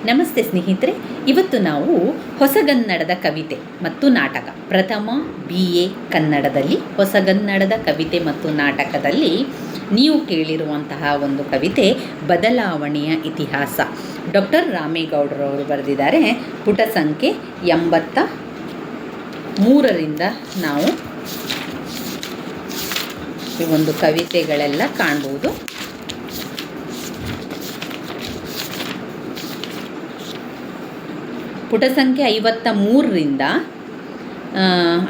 ನಮಸ್ತೆ ಸ್ನೇಹಿತರೆ, ಇವತ್ತು ನಾವು ಹೊಸಗನ್ನಡದ ಕವಿತೆ ಮತ್ತು ನಾಟಕ ಪ್ರಥಮ BA ಕನ್ನಡದಲ್ಲಿ ಹೊಸಗನ್ನಡದ ಕವಿತೆ ಮತ್ತು ನಾಟಕದಲ್ಲಿ ನೀವು ಕೇಳಿರುವಂತಹ ಒಂದು ಕವಿತೆ ಬದಲಾವಣೆಯ ಇತಿಹಾಸ. ಡಾಕ್ಟರ್ ರಾಮೇಗೌಡರವರು ಬರೆದಿದ್ದಾರೆ. ಪುಟ ಸಂಖ್ಯೆ 83ರಿಂದ ನಾವು ಈ ಒಂದು ಕವಿತೆಗಳೆಲ್ಲ ಕಾಣ್ಬೋದು. ಪುಟ ಸಂಖ್ಯೆ 53ರಿಂದ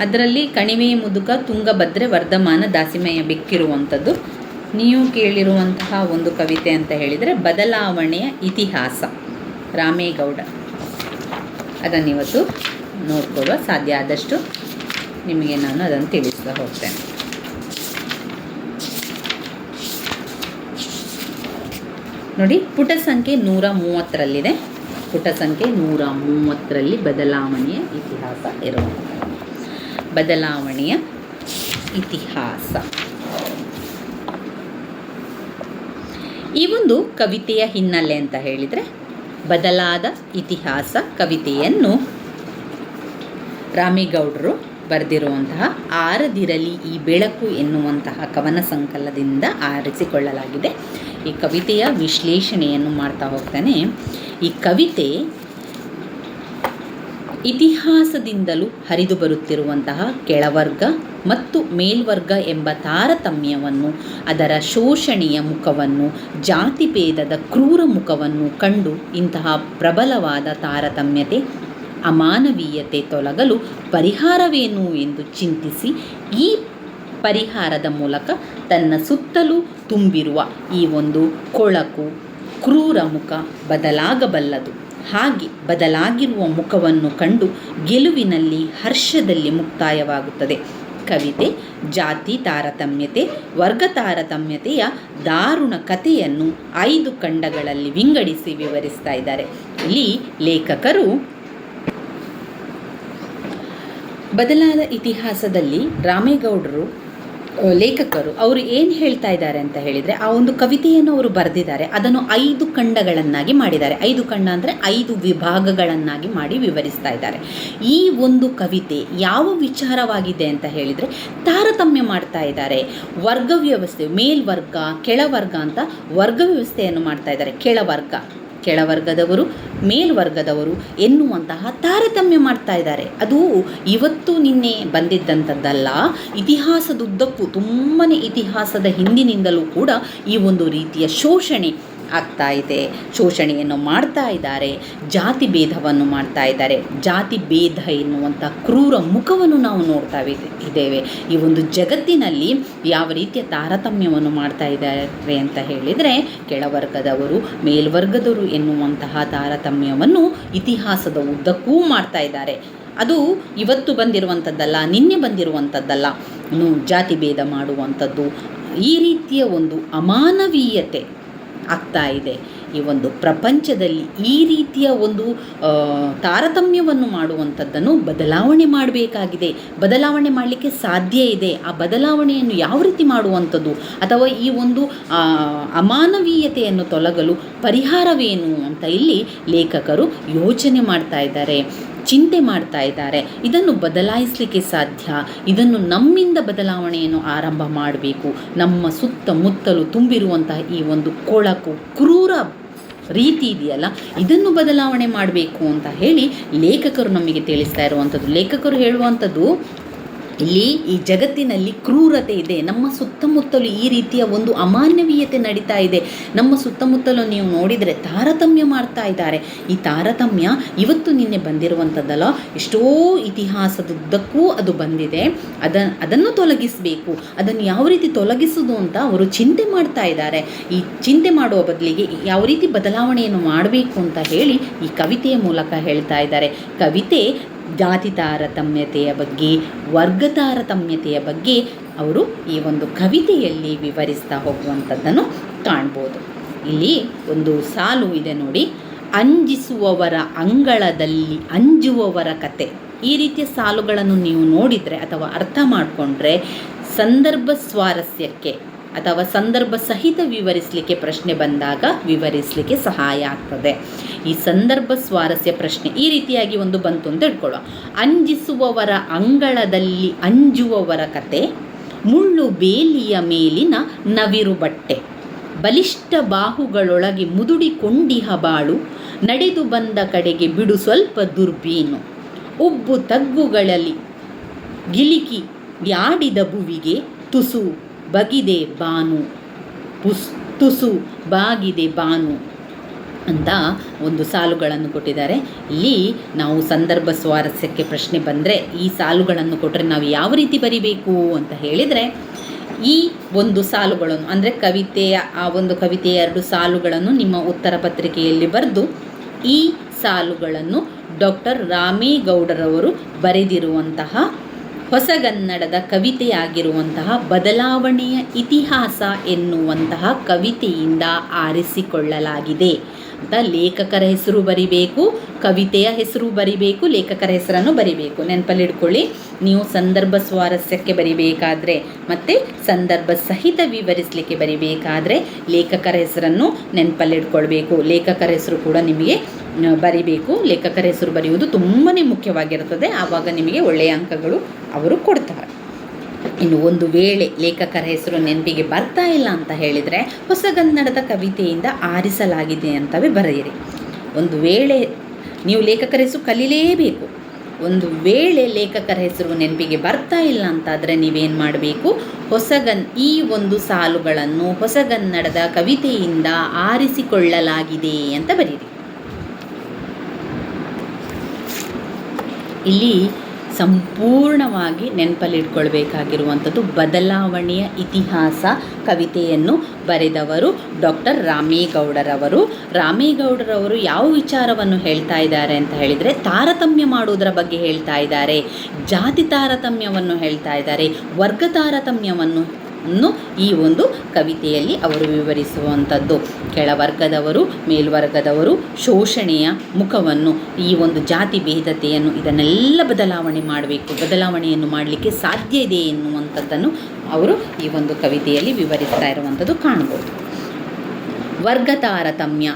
ಅದರಲ್ಲಿ ಕಣಿವೆಯ ಮುದುಕ, ತುಂಗಭದ್ರೆ, ವರ್ಧಮಾನ, ದಾಸಿಮಯ್ಯ ಬೆಕ್ಕಿರುವಂಥದ್ದು ನೀವು ಕೇಳಿರುವಂತಹ ಒಂದು ಕವಿತೆ ಅಂತ ಹೇಳಿದರೆ ಬದಲಾವಣೆಯ ಇತಿಹಾಸ, ರಾಮೇಗೌಡ. ಅದನ್ನಿವತ್ತು ನೋಡ್ಕೊಳ್ಳುವ. ಸಾಧ್ಯ ಆದಷ್ಟು ನಿಮಗೆ ನಾನು ಅದನ್ನು ತಿಳಿಸ್ತಾ ಹೋಗ್ತೇನೆ. ನೋಡಿ, ಪುಟ ಸಂಖ್ಯೆ 130ರಲ್ಲಿದೆ. ಪುಟ ಸಂಖ್ಯೆ 130ರಲ್ಲಿ ಬದಲಾವಣೆಯ ಇತಿಹಾಸ ಇರುವಂಥದ್ದು. ಬದಲಾವಣೆಯ ಇತಿಹಾಸ. ಈ ಒಂದು ಕವಿತೆಯ ಹಿನ್ನೆಲೆ ಅಂತ ಹೇಳಿದರೆ, ಬದಲಾದ ಇತಿಹಾಸ ಕವಿತೆಯನ್ನು ರಾಮೇಗೌಡರು ಬರೆದಿರುವಂತಹ ಆರದಿರಲಿ ಈ ಬೆಳಕು ಎನ್ನುವಂತಹ ಕವನ ಸಂಕಲನದಿಂದ ಆರಿಸಿಕೊಳ್ಳಲಾಗಿದೆ. ಈ ಕವಿತೆಯ ವಿಶ್ಲೇಷಣೆಯನ್ನು ಮಾಡ್ತಾ ಹೋಗ್ತಾನೆ. ಈ ಕವಿತೆ ಇತಿಹಾಸದಿಂದಲೂ ಹರಿದು ಬರುತ್ತಿರುವಂತಹ ಕೆಳವರ್ಗ ಮತ್ತು ಮೇಲ್ವರ್ಗ ಎಂಬ ತಾರತಮ್ಯವನ್ನು, ಅದರ ಶೋಷಣೆಯ ಮುಖವನ್ನು, ಜಾತಿಭೇದದ ಕ್ರೂರ ಮುಖವನ್ನು ಕಂಡು ಇಂತಹ ಪ್ರಬಲವಾದ ತಾರತಮ್ಯತೆ, ಅಮಾನವೀಯತೆ ತೊಲಗಲು ಪರಿಹಾರವೇನು ಎಂದು ಚಿಂತಿಸಿ, ಈ ಪರಿಹಾರದ ಮೂಲಕ ತನ್ನ ಸುತ್ತಲೂ ತುಂಬಿರುವ ಈ ಒಂದು ಕೊಳಕು ಕ್ರೂರ ಮುಖ ಬದಲಾಗಬಲ್ಲದು. ಹಾಗೆ ಬದಲಾಗಿರುವ ಮುಖವನ್ನು ಕಂಡು ಗೆಲುವಿನಲ್ಲಿ, ಹರ್ಷದಲ್ಲಿ ಮುಕ್ತಾಯವಾಗುತ್ತದೆ. ಕವಿತೆ ಜಾತಿ ತಾರತಮ್ಯತೆ, ವರ್ಗ ತಾರತಮ್ಯತೆಯ ದಾರುಣ ಕಥೆಯನ್ನು 5 ಖಂಡಗಳಲ್ಲಿ ವಿಂಗಡಿಸಿ ವಿವರಿಸ್ತಾ ಇದ್ದಾರೆ. ಇಲ್ಲಿ ಬದಲಾದ ಇತಿಹಾಸದಲ್ಲಿ ಲೇಖಕರು ಅವರು ಏನು ಹೇಳ್ತಾ ಇದ್ದಾರೆ ಅಂತ ಹೇಳಿದರೆ, ಆ ಒಂದು ಕವಿತೆಯನ್ನು ಅವರು ಬರೆದಿದ್ದಾರೆ. ಅದನ್ನು 5 ಖಂಡಗಳನ್ನಾಗಿ ಮಾಡಿದ್ದಾರೆ. 5 ಖಂಡ ಅಂದರೆ 5 ವಿಭಾಗಗಳನ್ನಾಗಿ ಮಾಡಿ ವಿವರಿಸ್ತಾ ಇದ್ದಾರೆ. ಈ ಒಂದು ಕವಿತೆ ಯಾವ ವಿಚಾರವಾಗಿದೆ ಅಂತ ಹೇಳಿದರೆ, ತಾರತಮ್ಯ ಮಾಡ್ತಾ ಇದ್ದಾರೆ. ವರ್ಗ ವ್ಯವಸ್ಥೆ, ಮೇಲ್ವರ್ಗ ಕೆಳವರ್ಗ ಅಂತ ವರ್ಗ ವ್ಯವಸ್ಥೆಯನ್ನು ಮಾಡ್ತಾ ಇದ್ದಾರೆ. ಕೆಳವರ್ಗದವರು, ಮೇಲ್ವರ್ಗದವರು ಎನ್ನುವಂತಹ ತಾರತಮ್ಯ ಮಾಡ್ತಾ ಇದ್ದಾರೆ. ಅದು ಇವತ್ತು ನಿನ್ನೆ ಬಂದಿದ್ದಂಥದ್ದಲ್ಲ. ಇತಿಹಾಸದುದ್ದಕ್ಕೂ ತುಂಬನೇ ಇತಿಹಾಸದ ಹಿಂದಿನಿಂದಲೂ ಕೂಡ ಈ ಒಂದು ರೀತಿಯ ಶೋಷಣೆ ಆಗ್ತಾ ಇದೆ. ಶೋಷಣೆಯನ್ನು ಮಾಡ್ತಾ ಇದ್ದಾರೆ. ಜಾತಿ ಭೇದವನ್ನು ಮಾಡ್ತಾ ಇದ್ದಾರೆ. ಜಾತಿ ಭೇದ ಎನ್ನುವಂಥ ಕ್ರೂರ ಮುಖವನ್ನು ನಾವು ನೋಡ್ತಾ ಇದ್ದೇವೆ. ಈ ಒಂದು ಜಗತ್ತಿನಲ್ಲಿ ಯಾವ ರೀತಿಯ ತಾರತಮ್ಯವನ್ನು ಮಾಡ್ತಾ ಇದ್ದಾರೆ ಅಂತ ಹೇಳಿದರೆ, ಕೆಳವರ್ಗದವರು, ಮೇಲ್ವರ್ಗದವರು ಎನ್ನುವಂತಹ ತಾರತಮ್ಯವನ್ನು ಇತಿಹಾಸದ ಉದ್ದಕ್ಕೂ ಮಾಡ್ತಾ ಇದ್ದಾರೆ. ಅದು ಇವತ್ತು ಬಂದಿರುವಂಥದ್ದಲ್ಲ, ನಿನ್ನೆ ಬಂದಿರುವಂಥದ್ದಲ್ಲ. ಜಾತಿ ಭೇದ ಮಾಡುವಂಥದ್ದು, ಈ ರೀತಿಯ ಒಂದು ಅಮಾನವೀಯತೆ ಆಗ್ತಾ ಇದೆ. ಈ ಒಂದು ಪ್ರಪಂಚದಲ್ಲಿ ಈ ರೀತಿಯ ಒಂದು ತಾರತಮ್ಯವನ್ನು ಮಾಡುವಂಥದ್ದನ್ನು ಬದಲಾವಣೆ ಮಾಡಬೇಕಾಗಿದೆ. ಬದಲಾವಣೆ ಮಾಡಲಿಕ್ಕೆ ಸಾಧ್ಯ ಇದೆ. ಆ ಬದಲಾವಣೆಯನ್ನು ಯಾವ ರೀತಿ ಮಾಡುವಂಥದ್ದು, ಅಥವಾ ಈ ಒಂದು ಅಮಾನವೀಯತೆಯನ್ನು ತೊಲಗಲು ಪರಿಹಾರವೇನು ಅಂತ ಇಲ್ಲಿ ಲೇಖಕರು ಯೋಚನೆ ಮಾಡ್ತಾ ಇದ್ದಾರೆ, ಚಿಂತೆ ಮಾಡ್ತಾ ಇದ್ದಾರೆ. ಇದನ್ನು ಬದಲಾಯಿಸಲಿಕ್ಕೆ ಸಾಧ್ಯ. ಇದನ್ನು ನಮ್ಮಿಂದ ಬದಲಾವಣೆಯನ್ನು ಆರಂಭ ಮಾಡಬೇಕು. ನಮ್ಮ ಸುತ್ತಮುತ್ತಲು ತುಂಬಿರುವಂತಹ ಈ ಒಂದು ಕೊಳಕು ಕ್ರೂರ ರೀತಿ ಇದೆಯಲ್ಲ, ಇದನ್ನು ಬದಲಾವಣೆ ಮಾಡಬೇಕು ಅಂತ ಹೇಳಿ ಲೇಖಕರು ನಮಗೆ ತಿಳಿಸ್ತಾ ಇರುವಂಥದ್ದು. ಲೇಖಕರು ಹೇಳುವಂಥದ್ದು, ಇಲ್ಲಿ ಈ ಜಗತ್ತಿನಲ್ಲಿ ಕ್ರೂರತೆ ಇದೆ. ನಮ್ಮ ಸುತ್ತಮುತ್ತಲು ಈ ರೀತಿಯ ಒಂದು ಅಮಾನವೀಯತೆ ನಡೀತಾ ಇದೆ. ನಮ್ಮ ಸುತ್ತಮುತ್ತಲು ನೀವು ನೋಡಿದರೆ ತಾರತಮ್ಯ ಮಾಡ್ತಾ ಇದ್ದಾರೆ. ಈ ತಾರತಮ್ಯ ಇವತ್ತು ನಿನ್ನೆ ಬಂದಿರುವಂಥದ್ದಲ್ಲ, ಎಷ್ಟೋ ಇತಿಹಾಸದುದ್ದಕ್ಕೂ ಅದು ಬಂದಿದೆ. ಅದನ್ನು ತೊಲಗಿಸಬೇಕು. ಅದನ್ನು ಯಾವ ರೀತಿ ತೊಲಗಿಸೋದು ಅಂತ ಅವರು ಚಿಂತೆ ಮಾಡ್ತಾ ಇದ್ದಾರೆ. ಈ ಚಿಂತೆ ಮಾಡುವ ಬದಲಿಗೆ ಯಾವ ರೀತಿ ಬದಲಾವಣೆಯನ್ನು ಮಾಡಬೇಕು ಅಂತ ಹೇಳಿ ಈ ಕವಿತೆಯ ಮೂಲಕ ಹೇಳ್ತಾ ಇದ್ದಾರೆ. ಕವಿತೆ ಜಾತಿ ತಾರತಮ್ಯತೆಯ ಬಗ್ಗೆ, ವರ್ಗ ತಾರತಮ್ಯತೆಯ ಬಗ್ಗೆ ಅವರು ಈ ಒಂದು ಕವಿತೆಯಲ್ಲಿ ವಿವರಿಸ್ತಾ ಹೋಗುವಂಥದ್ದನ್ನು ಕಾಣ್ಬೋದು. ಇಲ್ಲಿ ಒಂದು ಸಾಲು ಇದೆ ನೋಡಿ, ಅಂಜಿಸುವವರ ಅಂಗಳದಲ್ಲಿ ಅಂಜುವವರ ಕತೆ. ಈ ರೀತಿಯ ಸಾಲುಗಳನ್ನು ನೀವು ನೋಡಿದರೆ ಅಥವಾ ಅರ್ಥ ಮಾಡಿಕೊಂಡ್ರೆ ಸಂದರ್ಭ ಸ್ವಾರಸ್ಯಕ್ಕೆ ಅಥವಾ ಸಂದರ್ಭ ಸಹಿತ ವಿವರಿಸಲಿಕ್ಕೆ ಪ್ರಶ್ನೆ ಬಂದಾಗ ವಿವರಿಸಲಿಕ್ಕೆ ಸಹಾಯ ಆಗ್ತದೆ. ಈ ಸಂದರ್ಭ ಸ್ವಾರಸ್ಯ ಪ್ರಶ್ನೆ ಈ ರೀತಿಯಾಗಿ ಒಂದು ಬಂತು ಅಂತ ಇಟ್ಕೊಳ್ಳೋ. ಅಂಜಿಸುವವರ ಅಂಗಳದಲ್ಲಿ ಅಂಜುವವರ ಕತೆ, ಮುಳ್ಳು ಬೇಲಿಯ ಮೇಲಿನ ನವಿರು ಬಟ್ಟೆ, ಬಲಿಷ್ಠ ಬಾಹುಗಳೊಳಗೆ ಮುದುಡಿಕೊಂಡಿಹ ಬಾಳು, ನಡೆದು ಬಂದ ಕಡೆಗೆ ಬಿಡು ಸ್ವಲ್ಪ ದುರ್ಬೀನು, ಉಬ್ಬು ತಗ್ಗುಗಳಲ್ಲಿ ಗಿಲಿಕಿ ಯಾಡಿದ ಭುವಿಗೆ ತುಸು ಬಗಿದೆ ಬಾನು, ತುಸು ಬಾಗಿದೆ ಬಾನು ಅಂತ ಒಂದು ಸಾಲುಗಳನ್ನು ಕೊಟ್ಟಿದ್ದಾರೆ. ಇಲ್ಲಿ ನಾವು ಸಂದರ್ಭ ಸ್ವಾರಸ್ಯಕ್ಕೆ ಪ್ರಶ್ನೆ ಬಂದರೆ ಈ ಸಾಲುಗಳನ್ನು ಕೊಟ್ಟರೆ ನಾವು ಯಾವ ರೀತಿ ಬರಿಬೇಕು ಅಂತ ಹೇಳಿದರೆ, ಈ ಒಂದು ಸಾಲುಗಳನ್ನು ಅಂದರೆ ಕವಿತೆಯ ಆ ಒಂದು ಕವಿತೆಯ 2 ಸಾಲುಗಳನ್ನು ನಿಮ್ಮ ಉತ್ತರ ಪತ್ರಿಕೆಯಲ್ಲಿ ಬರೆದು ಈ ಸಾಲುಗಳನ್ನು ಡಾಕ್ಟರ್ ರಾಮೇಗೌಡರವರು ಬರೆದಿರುವಂತಹ ಹೊಸಗನ್ನಡದ ಕವಿತೆಯಾಗಿರುವಂತಹ ಬದಲಾವಣೆಯ ಇತಿಹಾಸ ಎನ್ನುವಂತಹ ಕವಿತೆಯಿಂದ ಆರಿಸಿಕೊಳ್ಳಲಾಗಿದೆ ಅಂತ. ಲೇಖಕರ ಹೆಸರು ಬರಿಬೇಕು, ಕವಿತೆಯ ಹೆಸರು ಬರಿಬೇಕು, ಲೇಖಕರ ಹೆಸರನ್ನು ಬರಿಬೇಕು. ನೆನಪಲ್ಲಿಡ್ಕೊಳ್ಳಿ, ನೀವು ಸಂದರ್ಭ ಸ್ವಾರಸ್ಯಕ್ಕೆ ಬರಿಬೇಕಾದ್ರೆ ಮತ್ತು ಸಂದರ್ಭ ಸಹಿತ ವಿವರಿಸಲಿಕ್ಕೆ ಬರಿಬೇಕಾದ್ರೆ ಲೇಖಕರ ಹೆಸರನ್ನು ನೆನಪಲ್ಲಿಡ್ಕೊಳ್ಬೇಕು. ಲೇಖಕರ ಹೆಸರು ಕೂಡ ನಿಮಗೆ ಬರಿಬೇಕು. ಲೇಖಕರ ಹೆಸರು ಬರೆಯುವುದು ತುಂಬಾ ಮುಖ್ಯವಾಗಿರುತ್ತದೆ. ಆವಾಗ ನಿಮಗೆ ಒಳ್ಳೆಯ ಅಂಕಗಳು ಅವರು ಕೊಡ್ತಾರೆ. ಇನ್ನು ಒಂದು ವೇಳೆ ಲೇಖಕರ ಹೆಸರು ನೆನಪಿಗೆ ಬರ್ತಾ ಇಲ್ಲ ಅಂತ ಹೇಳಿದರೆ ಹೊಸಗನ್ನಡದ ಕವಿತೆಯಿಂದ ಆರಿಸಲಾಗಿದೆ ಅಂತವೇ ಬರೆಯಿರಿ. ಒಂದು ವೇಳೆ ನೀವು ಲೇಖಕರ ಹೆಸರು ಕಲೀಲೇಬೇಕು. ಒಂದು ವೇಳೆ ಲೇಖಕರ ಹೆಸರು ನೆನಪಿಗೆ ಬರ್ತಾ ಇಲ್ಲ ಅಂತಾದರೆ ನೀವೇನು ಮಾಡಬೇಕು, ಈ ಒಂದು ಸಾಲುಗಳನ್ನು ಹೊಸಗನ್ನಡದ ಕವಿತೆಯಿಂದ ಆರಿಸಿಕೊಳ್ಳಲಾಗಿದೆ ಅಂತ ಬರೀರಿ. ಇಲ್ಲಿ ಸಂಪೂರ್ಣವಾಗಿ ನೆನಪಲ್ಲಿಟ್ಕೊಳ್ಬೇಕಾಗಿರುವಂಥದ್ದು ಬದಲಾವಣೆಯ ಇತಿಹಾಸ ಕವಿತೆಯನ್ನು ಬರೆದವರು ಡಾಕ್ಟರ್ ರಾಮೇಗೌಡರವರು. ರಾಮೇಗೌಡರವರು ಯಾವ ವಿಚಾರವನ್ನು ಹೇಳ್ತಾ ಇದ್ದಾರೆ ಅಂತ ಹೇಳಿದರೆ, ತಾರತಮ್ಯ ಮಾಡುವುದರ ಬಗ್ಗೆ ಹೇಳ್ತಾ ಇದ್ದಾರೆ, ಜಾತಿ ತಾರತಮ್ಯವನ್ನು ಹೇಳ್ತಾ ಇದ್ದಾರೆ, ವರ್ಗ ತಾರತಮ್ಯವನ್ನು ಈ ಒಂದು ಕವಿತೆಯಲ್ಲಿ ಅವರು ವಿವರಿಸುವಂಥದ್ದು. ಕೆಳವರ್ಗದವರು, ಮೇಲ್ವರ್ಗದವರು, ಶೋಷಣೆಯ ಮುಖವನ್ನು, ಈ ಒಂದು ಜಾತಿ ಭೇದತೆಯನ್ನು ಇದನ್ನೆಲ್ಲ ಬದಲಾವಣೆ ಮಾಡಬೇಕು, ಬದಲಾವಣೆಯನ್ನು ಮಾಡಲಿಕ್ಕೆ ಸಾಧ್ಯ ಇದೆ ಎನ್ನುವಂಥದ್ದನ್ನು ಅವರು ಈ ಒಂದು ಕವಿತೆಯಲ್ಲಿ ವಿವರಿಸ್ತಾ ಇರುವಂಥದ್ದು ಕಾಣ್ಬೋದು. ವರ್ಗ ತಾರತಮ್ಯ,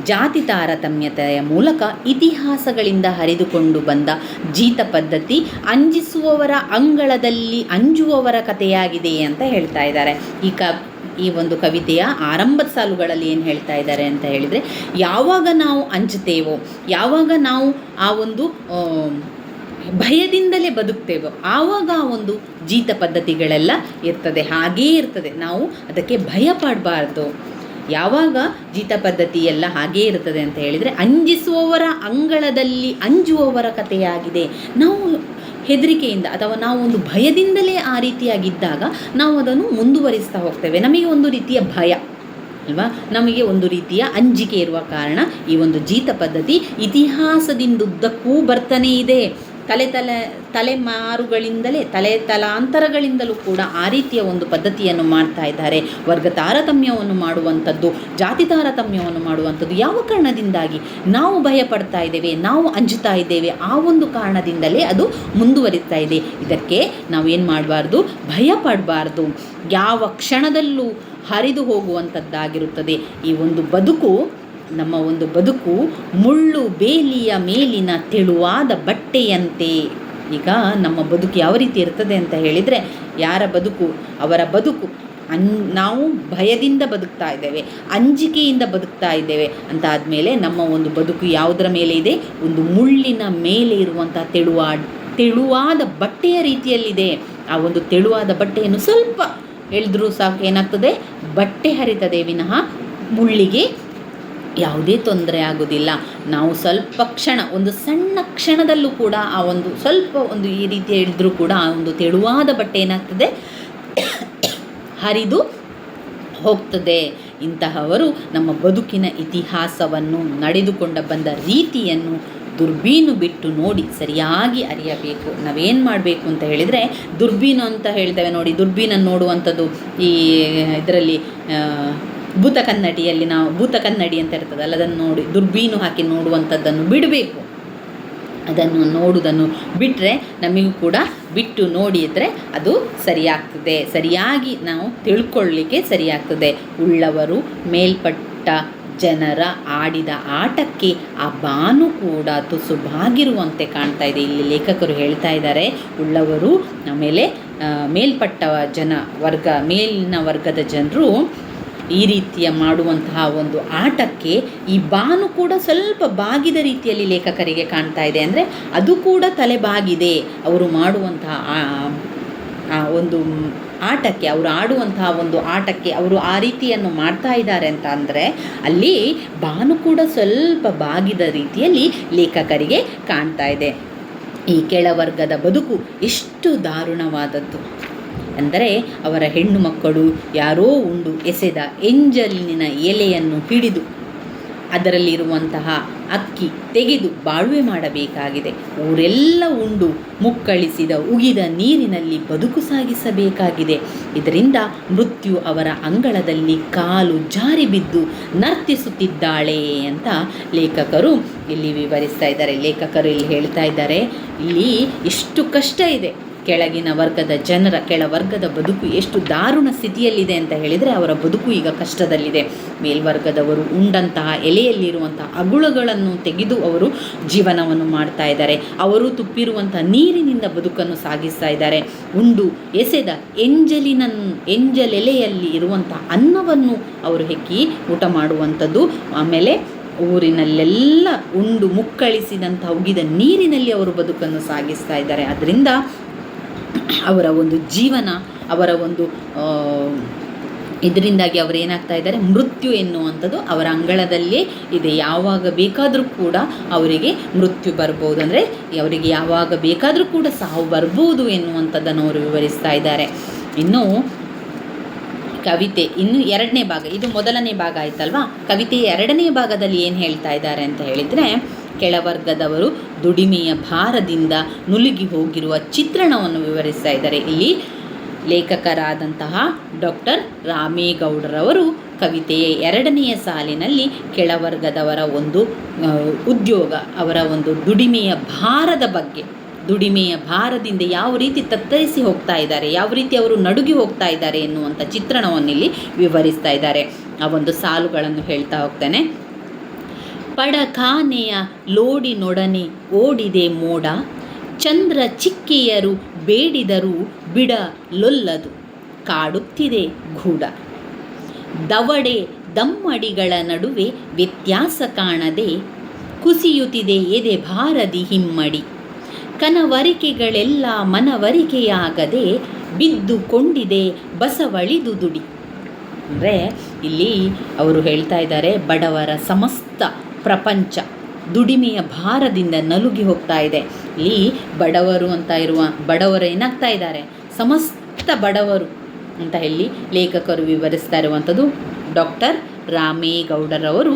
ಜಾತಿ ತಾರತಮ್ಯತೆಯ ಮೂಲಕ ಇತಿಹಾಸಗಳಿಂದ ಹರಿದುಕೊಂಡು ಬಂದ ಜೀತ ಪದ್ಧತಿ ಅಂಜಿಸುವವರ ಅಂಗಳದಲ್ಲಿ ಅಂಜುವವರ ಕಥೆಯಾಗಿದೆ ಅಂತ ಹೇಳ್ತಾ ಇದ್ದಾರೆ. ಈ ಒಂದು ಕವಿತೆಯ ಆರಂಭದ ಸಾಲುಗಳಲ್ಲಿ ಏನು ಹೇಳ್ತಾ ಇದ್ದಾರೆ ಅಂತ ಹೇಳಿದರೆ, ಯಾವಾಗ ನಾವು ಅಂಜುತ್ತೇವೋ, ಯಾವಾಗ ನಾವು ಆ ಒಂದು ಭಯದಿಂದಲೇ ಬದುಕ್ತೇವೋ ಆವಾಗ ಆ ಒಂದು ಜೀತ ಪದ್ಧತಿಗಳೆಲ್ಲ ಇರ್ತದೆ, ಹಾಗೇ ಇರ್ತದೆ. ನಾವು ಅದಕ್ಕೆ ಭಯ ಪಡಬಾರ್ದು. ಯಾವಾಗ ಜೀತ ಪದ್ಧತಿ ಎಲ್ಲ ಹಾಗೇ ಇರ್ತದೆ ಅಂತ ಹೇಳಿದರೆ, ಅಂಜಿಸುವವರ ಅಂಗಳದಲ್ಲಿ ಅಂಜುವವರ ಕಥೆಯಾಗಿದೆ. ನಾವು ಹೆದರಿಕೆಯಿಂದ ಅಥವಾ ನಾವು ಒಂದು ಭಯದಿಂದಲೇ ಆ ರೀತಿಯಾಗಿದ್ದಾಗ ನಾವು ಅದನ್ನು ಮುಂದುವರಿಸ್ತಾ ಹೋಗ್ತೇವೆ. ನಮಗೆ ಒಂದು ರೀತಿಯ ಭಯ ಅಲ್ವಾ, ನಮಗೆ ಒಂದು ರೀತಿಯ ಅಂಜಿಕೆ ಇರುವ ಕಾರಣ ಈ ಒಂದು ಜೀತ ಪದ್ಧತಿ ಇತಿಹಾಸದಿಂದುದ್ದಕ್ಕೂ ಬರ್ತಾನೇ ಇದೆ. ತಲೆಮಾರುಗಳಿಂದಲೇ ತಲಾಂತರಗಳಿಂದಲೂ ಕೂಡ ಆ ರೀತಿಯ ಒಂದು ಪದ್ಧತಿಯನ್ನು ಮಾಡ್ತಾ ಇದ್ದಾರೆ. ವರ್ಗ ತಾರತಮ್ಯವನ್ನು ಮಾಡುವಂಥದ್ದು, ಜಾತಿ ತಾರತಮ್ಯವನ್ನು ಮಾಡುವಂಥದ್ದು ಯಾವ ಕಾರಣದಿಂದಾಗಿ ನಾವು ಭಯ ಪಡ್ತಾ ಇದ್ದೇವೆ, ನಾವು ಅಂಜುತ್ತಾ ಇದ್ದೇವೆ, ಆ ಒಂದು ಕಾರಣದಿಂದಲೇ ಅದು ಮುಂದುವರಿತಾ ಇದೆ. ಇದಕ್ಕೆ ನಾವೇನು ಮಾಡಬಾರ್ದು, ಭಯ ಪಡಬಾರ್ದು. ಯಾವ ಕ್ಷಣದಲ್ಲೂ ಹರಿದು ಹೋಗುವಂಥದ್ದಾಗಿರುತ್ತದೆ ಈ ಒಂದು ಬದುಕು. ನಮ್ಮ ಒಂದು ಬದುಕು ಮುಳ್ಳು ಬೇಲಿಯ ಮೇಲಿನ ತೆಳುವಾದ ಬಟ್ಟೆಯಂತೆ. ಈಗ ನಮ್ಮ ಬದುಕು ಯಾವ ರೀತಿ ಇರ್ತದೆ ಅಂತ ಹೇಳಿದರೆ, ಯಾರ ಬದುಕು ಅವರ ಬದುಕು. ನಾವು ಭಯದಿಂದ ಬದುಕ್ತಾ ಇದ್ದೇವೆ, ಅಂಜಿಕೆಯಿಂದ ಬದುಕ್ತಾ ಇದ್ದೇವೆ ಅಂತ ಆದಮೇಲೆ ನಮ್ಮ ಒಂದು ಬದುಕು ಯಾವುದರ ಮೇಲೆ ಇದೆ, ಒಂದು ಮುಳ್ಳಿನ ಮೇಲೆ ಇರುವಂಥ ತೆಳುವಾದ ಬಟ್ಟೆಯ ರೀತಿಯಲ್ಲಿದೆ. ಆ ಒಂದು ತೆಳುವಾದ ಬಟ್ಟೆಯನ್ನು ಸ್ವಲ್ಪ ಎಳೆದ್ರೂ ಸಾಕು, ಏನಾಗ್ತದೆ, ಬಟ್ಟೆ ಹರಿತದೆ ವಿನಃ ಮುಳ್ಳಿಗೆ ಯಾವುದೇ ತೊಂದರೆ ಆಗೋದಿಲ್ಲ. ನಾವು ಸ್ವಲ್ಪ ಕ್ಷಣ, ಒಂದು ಸಣ್ಣ ಕ್ಷಣದಲ್ಲೂ ಕೂಡ ಆ ಒಂದು ಸ್ವಲ್ಪ ಒಂದು ಈ ರೀತಿ ಎಳೆದ್ರೂ ಕೂಡ ಆ ಒಂದು ತೆಳುವಾದ ಬಟ್ಟೆ ಏನಾಗ್ತದೆ, ಹರಿದು ಹೋಗ್ತದೆ. ಇಂತಹವರು ನಮ್ಮ ಬದುಕಿನ ಇತಿಹಾಸವನ್ನು, ನಡೆದುಕೊಂಡ ಬಂದ ರೀತಿಯನ್ನು ದುರ್ಬೀನು ಬಿಟ್ಟು ನೋಡಿ ಸರಿಯಾಗಿ ಅರಿಯಬೇಕು. ನಾವೇನು ಮಾಡಬೇಕು ಅಂತ ಹೇಳಿದರೆ, ದುರ್ಬೀನು ಅಂತ ಹೇಳ್ತೇವೆ ನೋಡಿ, ದುರ್ಬೀನನ್ನು ನೋಡುವಂಥದ್ದು ಈ ಇದರಲ್ಲಿ ಭೂತ ಕನ್ನಡಿ ಅಂತ ಇರ್ತದಲ್ಲ, ಅದನ್ನು ನೋಡಿ ದುರ್ಬೀನು ಹಾಕಿ ನೋಡುವಂಥದ್ದನ್ನು ಬಿಡಬೇಕು. ಅದನ್ನು ನೋಡುವುದನ್ನು ಬಿಟ್ಟರೆ ನಮಗೂ ಕೂಡ ಬಿಟ್ಟು ನೋಡಿದರೆ ಅದು ಸರಿಯಾಗಿ ನಾವು ತಿಳ್ಕೊಳ್ಳಿಕ್ಕೆ ಸರಿಯಾಗ್ತದೆ. ಉಳ್ಳವರು ಮೇಲ್ಪಟ್ಟ ಜನರ ಆಡಿದ ಆಟಕ್ಕೆ ಆ ಬಾನು ಕೂಡ ತುಸು ಬಾಗಿರುವಂತೆ ಕಾಣ್ತಾ ಇದೆ. ಇಲ್ಲಿ ಲೇಖಕರು ಹೇಳ್ತಾ ಇದ್ದಾರೆ, ಉಳ್ಳವರು ಆಮೇಲೆ ಮೇಲ್ಪಟ್ಟ ಮೇಲಿನ ವರ್ಗದ ಜನರು ಈ ರೀತಿಯ ಮಾಡುವಂತಹ ಒಂದು ಆಟಕ್ಕೆ ಈ ಬಾನು ಕೂಡ ಸ್ವಲ್ಪ ಬಾಗಿದ ರೀತಿಯಲ್ಲಿ ಲೇಖಕರಿಗೆ ಕಾಣ್ತಾ ಇದೆ. ಅಂದರೆ ಅದು ಕೂಡ ತಲೆ ಬಾಗಿದೆ. ಅವರು ಮಾಡುವಂತಹ ಒಂದು ಆಟಕ್ಕೆ, ಅವರು ಆಡುವಂತಹ ಒಂದು ಆಟಕ್ಕೆ ಅವರು ಆ ರೀತಿಯನ್ನು ಮಾಡ್ತಾ ಇದ್ದಾರೆ ಅಂತ ಅಂದರೆ ಅಲ್ಲಿ ಬಾನು ಕೂಡ ಸ್ವಲ್ಪ ಬಾಗಿದ ರೀತಿಯಲ್ಲಿ ಲೇಖಕರಿಗೆ ಕಾಣ್ತಾ ಇದೆ. ಈ ಕೆಳವರ್ಗದ ಬದುಕು ಎಷ್ಟು ದಾರುಣವಾದದ್ದು ಅಂದರೆ, ಅವರ ಹೆಣ್ಣು ಮಕ್ಕಳು ಯಾರೋ ಉಂಡು ಎಸೆದ ಎಂಜಲಿನ ಎಲೆಯನ್ನು ಹಿಡಿದು ಅದರಲ್ಲಿರುವಂತಹ ಅಕ್ಕಿ ತೆಗೆದು ಬಾಳ್ವೆ ಮಾಡಬೇಕಾಗಿದೆ. ಊರೆಲ್ಲ ಉಂಡು ಮುಕ್ಕಳಿಸಿದ ಉಗಿದ ನೀರಿನಲ್ಲಿ ಬದುಕು ಸಾಗಿಸಬೇಕಾಗಿದೆ. ಇದರಿಂದ ಮೃತ್ಯು ಅವರ ಅಂಗಳದಲ್ಲಿ ಕಾಲು ಜಾರಿ ಬಿದ್ದು ನರ್ತಿಸುತ್ತಿದ್ದಾಳೆ ಅಂತ ಲೇಖಕರು ಇಲ್ಲಿ ವಿವರಿಸ್ತಾ ಇದ್ದಾರೆ. ಲೇಖಕರು ಇಲ್ಲಿ ಹೇಳ್ತಾ ಇದ್ದಾರೆ, ಇಲ್ಲಿ ಎಷ್ಟು ಕಷ್ಟ ಇದೆ. ಕೆಳವರ್ಗದ ಬದುಕು ಎಷ್ಟು ದಾರುಣ ಸ್ಥಿತಿಯಲ್ಲಿದೆ ಅಂತ ಹೇಳಿದರೆ, ಅವರ ಬದುಕು ಈಗ ಕಷ್ಟದಲ್ಲಿದೆ. ಮೇಲ್ವರ್ಗದವರು ಉಂಡಂತಹ ಎಲೆಯಲ್ಲಿರುವಂತಹ ಅಗುಳಗಳನ್ನು ತೆಗೆದು ಅವರು ಜೀವನವನ್ನು ಮಾಡ್ತಾ ಇದ್ದಾರೆ. ಅವರು ತುಪ್ಪಿರುವಂತಹ ನೀರಿನಿಂದ ಬದುಕನ್ನು ಸಾಗಿಸ್ತಾ ಇದ್ದಾರೆ. ಉಂಡು ಎಸೆದ ಎಂಜಲೆಲೆಯಲ್ಲಿ ಇರುವಂತಹ ಅನ್ನವನ್ನು ಅವರು ಹೆಕ್ಕಿ ಊಟ ಮಾಡುವಂಥದ್ದು. ಆಮೇಲೆ ಊರಿನಲ್ಲೆಲ್ಲ ಉಂಡು ಮುಕ್ಕಳಿಸಿದಂಥ ಉಗಿದ ನೀರಿನಲ್ಲಿ ಅವರು ಬದುಕನ್ನು ಸಾಗಿಸ್ತಾ ಇದ್ದಾರೆ. ಅದರಿಂದ ಅವರ ಒಂದು ಜೀವನ, ಅವರ ಒಂದು ಇದರಿಂದಾಗಿ ಅವರು ಏನಾಗ್ತಾ ಇದ್ದಾರೆ, ಮೃತ್ಯು ಎನ್ನುವಂಥದ್ದು ಅವರ ಅಂಗಳದಲ್ಲೇ ಇದೆ. ಯಾವಾಗ ಬೇಕಾದರೂ ಕೂಡ ಅವರಿಗೆ ಮೃತ್ಯು ಬರ್ಬೋದು, ಅಂದರೆ ಅವರಿಗೆ ಯಾವಾಗ ಬೇಕಾದರೂ ಕೂಡ ಸಾವು ಬರ್ಬೋದು ಎನ್ನುವಂಥದ್ದನ್ನು ಅವರು ವಿವರಿಸ್ತಾ ಇದ್ದಾರೆ. ಇನ್ನು ಕವಿತೆ ಎರಡನೇ ಭಾಗ, ಇದು ಮೊದಲನೇ ಭಾಗ ಆಯ್ತಲ್ವಾ. ಕವಿತೆಯ ಎರಡನೇ ಭಾಗದಲ್ಲಿ ಏನು ಹೇಳ್ತಾ ಇದ್ದಾರೆ ಅಂತ ಹೇಳಿದರೆ, ಕೆಳವರ್ಗದವರು ದುಡಿಮೆಯ ಭಾರದಿಂದ ನುಲುಗಿ ಹೋಗಿರುವ ಚಿತ್ರಣವನ್ನು ವಿವರಿಸ್ತಾ ಇದ್ದಾರೆ. ಇಲ್ಲಿ ಲೇಖಕರಾದಂತಹ ಡಾಕ್ಟರ್ ರಾಮೇಗೌಡರವರು ಕವಿತೆಯ ಎರಡನೆಯ ಸಾಲಿನಲ್ಲಿ ಕೆಳವರ್ಗದವರ ಒಂದು ಉದ್ಯೋಗ, ಅವರ ಒಂದು ದುಡಿಮೆಯ ಭಾರದ ಬಗ್ಗೆ, ದುಡಿಮೆಯ ಭಾರದಿಂದ ಯಾವ ರೀತಿ ತತ್ತರಿಸಿ ಹೋಗ್ತಾ ಇದ್ದಾರೆ, ಯಾವ ರೀತಿ ಅವರು ನಡುಗಿ ಹೋಗ್ತಾ ಇದ್ದಾರೆ ಎನ್ನುವಂಥ ಚಿತ್ರಣವನ್ನು ಇಲ್ಲಿ ವಿವರಿಸ್ತಾ ಇದ್ದಾರೆ. ಆ ಒಂದು ಸಾಲುಗಳನ್ನು ಹೇಳ್ತಾ ಹೋಗ್ತಾನೆ. ಪಡಖಾನೆಯ ಲೋಡಿನೊಡನೆ ಓಡಿದೆ ಮೋಡ, ಚಂದ್ರ ಚಿಕ್ಕಿಯರು ಬೇಡಿದರೂ ಬಿಡಲೊಲ್ಲದು, ಕಾಡುತ್ತಿದೆ ಗೂಢ. ದವಡೆ ದಮ್ಮಡಿಗಳ ನಡುವೆ ವ್ಯತ್ಯಾಸ ಕಾಣದೆ ಕುಸಿಯುತ್ತಿದೆ ಎದೆ ಭಾರದಿ ಹಿಮ್ಮಡಿ. ಕನವರಿಕೆಗಳೆಲ್ಲ ಮನವರಿಕೆಯಾಗದೆ ಬಿದ್ದುಕೊಂಡಿದೆ ಬಸವಳಿದು ದುಡಿ. ಅಂದರೆ ಇಲ್ಲಿ ಅವರು ಹೇಳ್ತಾ ಇದ್ದಾರೆ, ಬಡವರ ಸಮಸ್ತ ಪ್ರಪಂಚ ದುಡಿಮೆಯ ಭಾರದಿಂದ ನಲುಗಿ ಹೋಗ್ತಾ ಇದೆ. ಇಲ್ಲಿ ಬಡವರು ಏನಾಗ್ತಾ ಇದ್ದಾರೆ, ಸಮಸ್ತ ಬಡವರು ಅಂತ ಹೇಳಿ ಲೇಖಕರು ವಿವರಿಸ್ತಾ ಇರುವಂಥದ್ದು. ಡಾಕ್ಟರ್ ರಾಮೇಗೌಡರವರು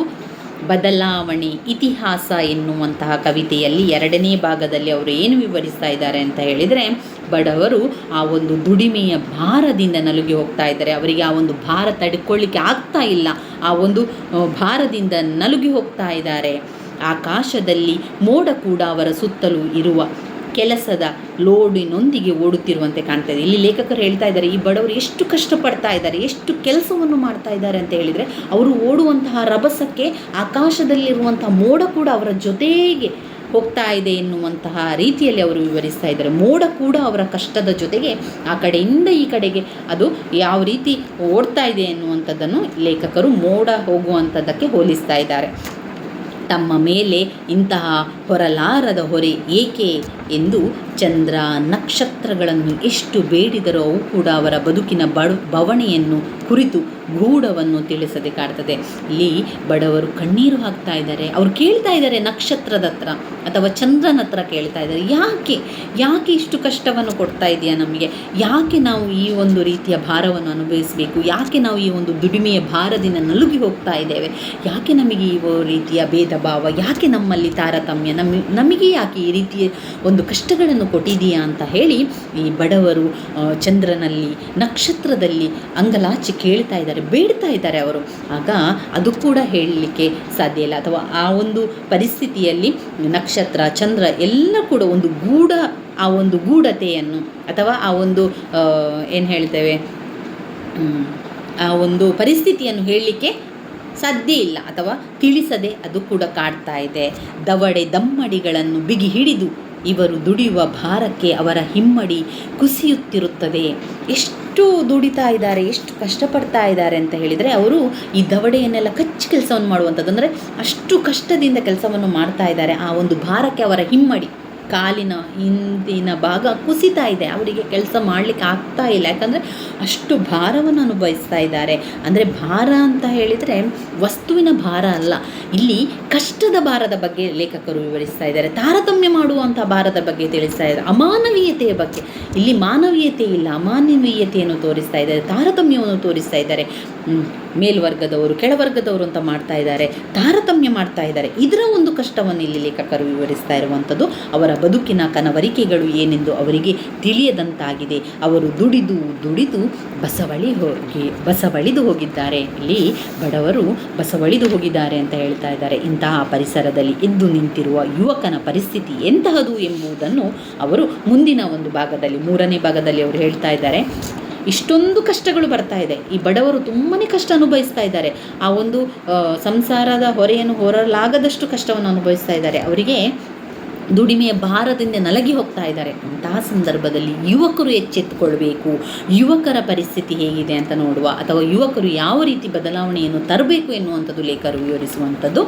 ಬದಲಾವಣೆ ಇತಿಹಾಸ ಎನ್ನುವಂತಹ ಕವಿತೆಯಲ್ಲಿ ಎರಡನೇ ಭಾಗದಲ್ಲಿ ಅವರು ಏನು ವಿವರಿಸ್ತಾ ಇದ್ದಾರೆ ಅಂತ ಹೇಳಿದರೆ, ಬಡವರು ಆ ಒಂದು ದುಡಿಮೆಯ ಭಾರದಿಂದ ನಲುಗಿ ಹೋಗ್ತಾ ಇದ್ದಾರೆ. ಅವರಿಗೆ ಆ ಒಂದು ಭಾರ ತಡ್ಕೊಳ್ಳಿಕ್ಕೆ ಆಗ್ತಾ ಇಲ್ಲ, ಆ ಒಂದು ಭಾರದಿಂದ ನಲುಗಿ ಹೋಗ್ತಾ ಇದ್ದಾರೆ. ಆಕಾಶದಲ್ಲಿ ಮೋಡ ಕೂಡ ಅವರ ಸುತ್ತಲೂ ಇರುವ ಕೆಲಸದ ಲೋಡಿನೊಂದಿಗೆ ಓಡುತ್ತಿರುವಂತೆ ಕಾಣ್ತದೆ. ಇಲ್ಲಿ ಲೇಖಕರು ಹೇಳ್ತಾ ಇದ್ದಾರೆ, ಈ ಬಡವರು ಎಷ್ಟು ಕಷ್ಟಪಡ್ತಾ ಇದ್ದಾರೆ, ಎಷ್ಟು ಕೆಲಸವನ್ನು ಮಾಡ್ತಾ ಇದ್ದಾರೆ ಅಂತ ಹೇಳಿದರೆ, ಅವರು ಓಡುವಂತಹ ರಭಸಕ್ಕೆ ಆಕಾಶದಲ್ಲಿರುವಂತಹ ಮೋಡ ಕೂಡ ಅವರ ಜೊತೆಗೆ ಹೋಗ್ತಾ ಇದೆ ಎನ್ನುವಂತಹ ರೀತಿಯಲ್ಲಿ ಅವರು ವಿವರಿಸ್ತಾ ಇದ್ದಾರೆ. ಮೋಡ ಕೂಡ ಅವರ ಕಷ್ಟದ ಜೊತೆಗೆ ಆ ಕಡೆಯಿಂದ ಈ ಕಡೆಗೆ ಅದು ಯಾವ ರೀತಿ ಓಡ್ತಾ ಇದೆ ಎನ್ನುವಂಥದ್ದನ್ನು ಲೇಖಕರು ಮೋಡ ಹೋಗುವಂಥದ್ದಕ್ಕೆ ಹೋಲಿಸ್ತಾ ಇದ್ದಾರೆ. ತಮ್ಮ ಮೇಲೆ ಇಂತಹ ಹೊರಲಾರದ ಹೊರೆ ಏಕೆ ಎಂದು ಚಂದ್ರ ನಕ್ಷತ್ರಗಳನ್ನು ಎಷ್ಟು ಬೇಡಿದರೂ ಅವು ಕೂಡ ಅವರ ಬದುಕಿನ ಬವಣೆಯನ್ನು ಕುರಿತು ಗೂಢವನ್ನು ತಿಳಿಸದೆ ಕಾಡ್ತದೆ. ಇಲ್ಲಿ ಬಡವರು ಕಣ್ಣೀರು ಹಾಕ್ತಾ ಇದ್ದಾರೆ. ಅವರು ಕೇಳ್ತಾ ಇದ್ದಾರೆ ನಕ್ಷತ್ರದ ಹತ್ರ ಅಥವಾ ಚಂದ್ರನ ಹತ್ರ ಕೇಳ್ತಾ ಇದ್ದಾರೆ, ಯಾಕೆ ಇಷ್ಟು ಕಷ್ಟವನ್ನು ಕೊಡ್ತಾ ಇದೆಯಾ ನಮಗೆ, ಯಾಕೆ ನಾವು ಈ ಒಂದು ರೀತಿಯ ಭಾರವನ್ನು ಅನುಭವಿಸಬೇಕು, ಯಾಕೆ ನಾವು ಈ ಒಂದು ದುಡಿಮೆಯ ಭಾರದಿಂದ ನಲುಗಿ ಹೋಗ್ತಾ ಇದ್ದೇವೆ, ಯಾಕೆ ನಮಗೆ ಈ ರೀತಿಯ ಭೇದ ಭಾವ, ಯಾಕೆ ನಮ್ಮಲ್ಲಿ ತಾರತಮ್ಯ, ನಮಗೆ ಯಾಕೆ ಈ ರೀತಿಯ ಒಂದು ಕಷ್ಟಗಳನ್ನು ಕೊಟ್ಟಿದೀಯಾ ಅಂತ ಹೇಳಿ ಈ ಬಡವರು ಚಂದ್ರನಲ್ಲಿ ನಕ್ಷತ್ರದಲ್ಲಿ ಅಂಗಲಾಚಿ ಕೇಳ್ತಾ ಇದ್ದಾರೆ, ಬೇಡ್ತಾ ಇದ್ದಾರೆ ಅವರು. ಆಗ ಅದು ಕೂಡ ಹೇಳಲಿಕ್ಕೆ ಸಾಧ್ಯ ಇಲ್ಲ. ಅಥವಾ ಆ ಒಂದು ಪರಿಸ್ಥಿತಿಯಲ್ಲಿ ನಕ್ಷತ್ರ ಚಂದ್ರ ಎಲ್ಲ ಕೂಡ ಆ ಒಂದು ಗೂಢತೆಯನ್ನು ಅಥವಾ ಆ ಒಂದು ಏನು ಹೇಳ್ತೇವೆ, ಆ ಒಂದು ಪರಿಸ್ಥಿತಿಯನ್ನು ಹೇಳಲಿಕ್ಕೆ ಸಾಧ್ಯ ಇಲ್ಲ ಅಥವಾ ತಿಳಿಸದೆ ಅದು ಕೂಡ ಕಾಡ್ತಾ ಇದೆ. ದವಡೆ ದಮ್ಮಡಿಗಳನ್ನು ಬಿಗಿ ಹಿಡಿದು ಇವರು ದುಡಿಯುವ ಭಾರಕ್ಕೆ ಅವರ ಹಿಮ್ಮಡಿ ಕುಸಿಯುತ್ತಿರುತ್ತದೆ. ಎಷ್ಟು ದುಡಿತಾ ಇದ್ದಾರೆ, ಎಷ್ಟು ಕಷ್ಟಪಡ್ತಾ ಇದ್ದಾರೆ ಅಂತ ಹೇಳಿದರೆ, ಅವರು ಈ ದವಡೆಯನ್ನೆಲ್ಲ ಕಚ್ಚಿ ಕೆಲಸವನ್ನು ಮಾಡುವಂಥದ್ದು, ಅಂದರೆ ಅಷ್ಟು ಕಷ್ಟದಿಂದ ಕೆಲಸವನ್ನು ಮಾಡ್ತಾ ಇದ್ದಾರೆ. ಆ ಒಂದು ಭಾರಕ್ಕೆ ಅವರ ಹಿಮ್ಮಡಿ, ಕಾಲಿನ ಹಿಂದಿನ ಭಾಗ ಕುಸಿತಾ ಇದೆ, ಅವರಿಗೆ ಕೆಲಸ ಮಾಡಲಿಕ್ಕೆ ಆಗ್ತಾ ಇಲ್ಲ. ಯಾಕಂದರೆ ಅಷ್ಟು ಭಾರವನ್ನು ಅನುಭವಿಸ್ತಾ ಇದ್ದಾರೆ. ಅಂದರೆ ಭಾರ ಅಂತ ಹೇಳಿದರೆ ವಸ್ತುವಿನ ಭಾರ ಅಲ್ಲ, ಇಲ್ಲಿ ಕಷ್ಟದ ಭಾರದ ಬಗ್ಗೆ ಲೇಖಕರು ವಿವರಿಸ್ತಾ ಇದ್ದಾರೆ. ತಾರತಮ್ಯ ಮಾಡುವಂಥ ಭಾರದ ಬಗ್ಗೆ ತಿಳಿಸ್ತಾ ಇದ್ದಾರೆ. ಅಮಾನವೀಯತೆಯ ಬಗ್ಗೆ, ಇಲ್ಲಿ ಮಾನವೀಯತೆ ಇಲ್ಲ, ಅಮಾನವೀಯತೆಯನ್ನು ತೋರಿಸ್ತಾ ಇದ್ದಾರೆ, ತಾರತಮ್ಯವನ್ನು ತೋರಿಸ್ತಾ ಇದ್ದಾರೆ. ಮೇಲ್ವರ್ಗದವರು ಕೆಳವರ್ಗದವರು ಅಂತ ಮಾಡ್ತಾ ಇದ್ದಾರೆ, ತಾರತಮ್ಯ ಮಾಡ್ತಾ ಇದ್ದಾರೆ. ಇದರ ಒಂದು ಕಷ್ಟವನ್ನು ಇಲ್ಲಿ ಲೇಖಕರು ವಿವರಿಸ್ತಾ ಇರುವಂಥದ್ದು. ಅವರ ಬದುಕಿನ ಕನವರಿಕೆಗಳು ಏನೆಂದು ಅವರಿಗೆ ತಿಳಿಯದಂತಾಗಿದೆ. ಅವರು ದುಡಿದು ಬಸವಳಿದು ಹೋಗಿದ್ದಾರೆ. ಇಲ್ಲಿ ಬಡವರು ಬಸವಳಿದು ಹೋಗಿದ್ದಾರೆ ಅಂತ ಹೇಳ್ತಾ ಇದ್ದಾರೆ. ಇಂತಹ ಪರಿಸರದಲ್ಲಿ ಎದ್ದು ನಿಂತಿರುವ ಯುವಕನ ಪರಿಸ್ಥಿತಿ ಎಂತಹದು ಎಂಬುದನ್ನು ಅವರು ಮುಂದಿನ ಒಂದು ಭಾಗದಲ್ಲಿ, 3ನೇ ಭಾಗದಲ್ಲಿ ಅವರು ಹೇಳ್ತಾ ಇದ್ದಾರೆ. ಇಷ್ಟೊಂದು ಕಷ್ಟಗಳು ಬರ್ತಾ ಇದೆ, ಈ ಬಡವರು ತುಂಬಾ ಕಷ್ಟ ಅನುಭವಿಸ್ತಾ ಇದ್ದಾರೆ. ಆ ಒಂದು ಸಂಸಾರದ ಹೊರೆಯನ್ನು ಹೊರಲಾಗದಷ್ಟು ಕಷ್ಟವನ್ನು ಅನುಭವಿಸ್ತಾ ಇದ್ದಾರೆ. ಅವರಿಗೆ ದುಡಿಮೆಯ ಭಾರದಿಂದ ನಲಗಿ ಹೋಗ್ತಾ ಇದ್ದಾರೆ. ಅಂತಹ ಸಂದರ್ಭದಲ್ಲಿ ಯುವಕರು ಎಚ್ಚೆತ್ತುಕೊಳ್ಬೇಕು. ಯುವಕರ ಪರಿಸ್ಥಿತಿ ಹೇಗಿದೆ ಅಂತ ನೋಡುವ, ಅಥವಾ ಯುವಕರು ಯಾವ ರೀತಿ ಬದಲಾವಣೆಯನ್ನು ತರಬೇಕು ಎನ್ನುವಂಥದ್ದು ಲೇಖಕರು ವಿವರಿಸುವಂಥದ್ದು.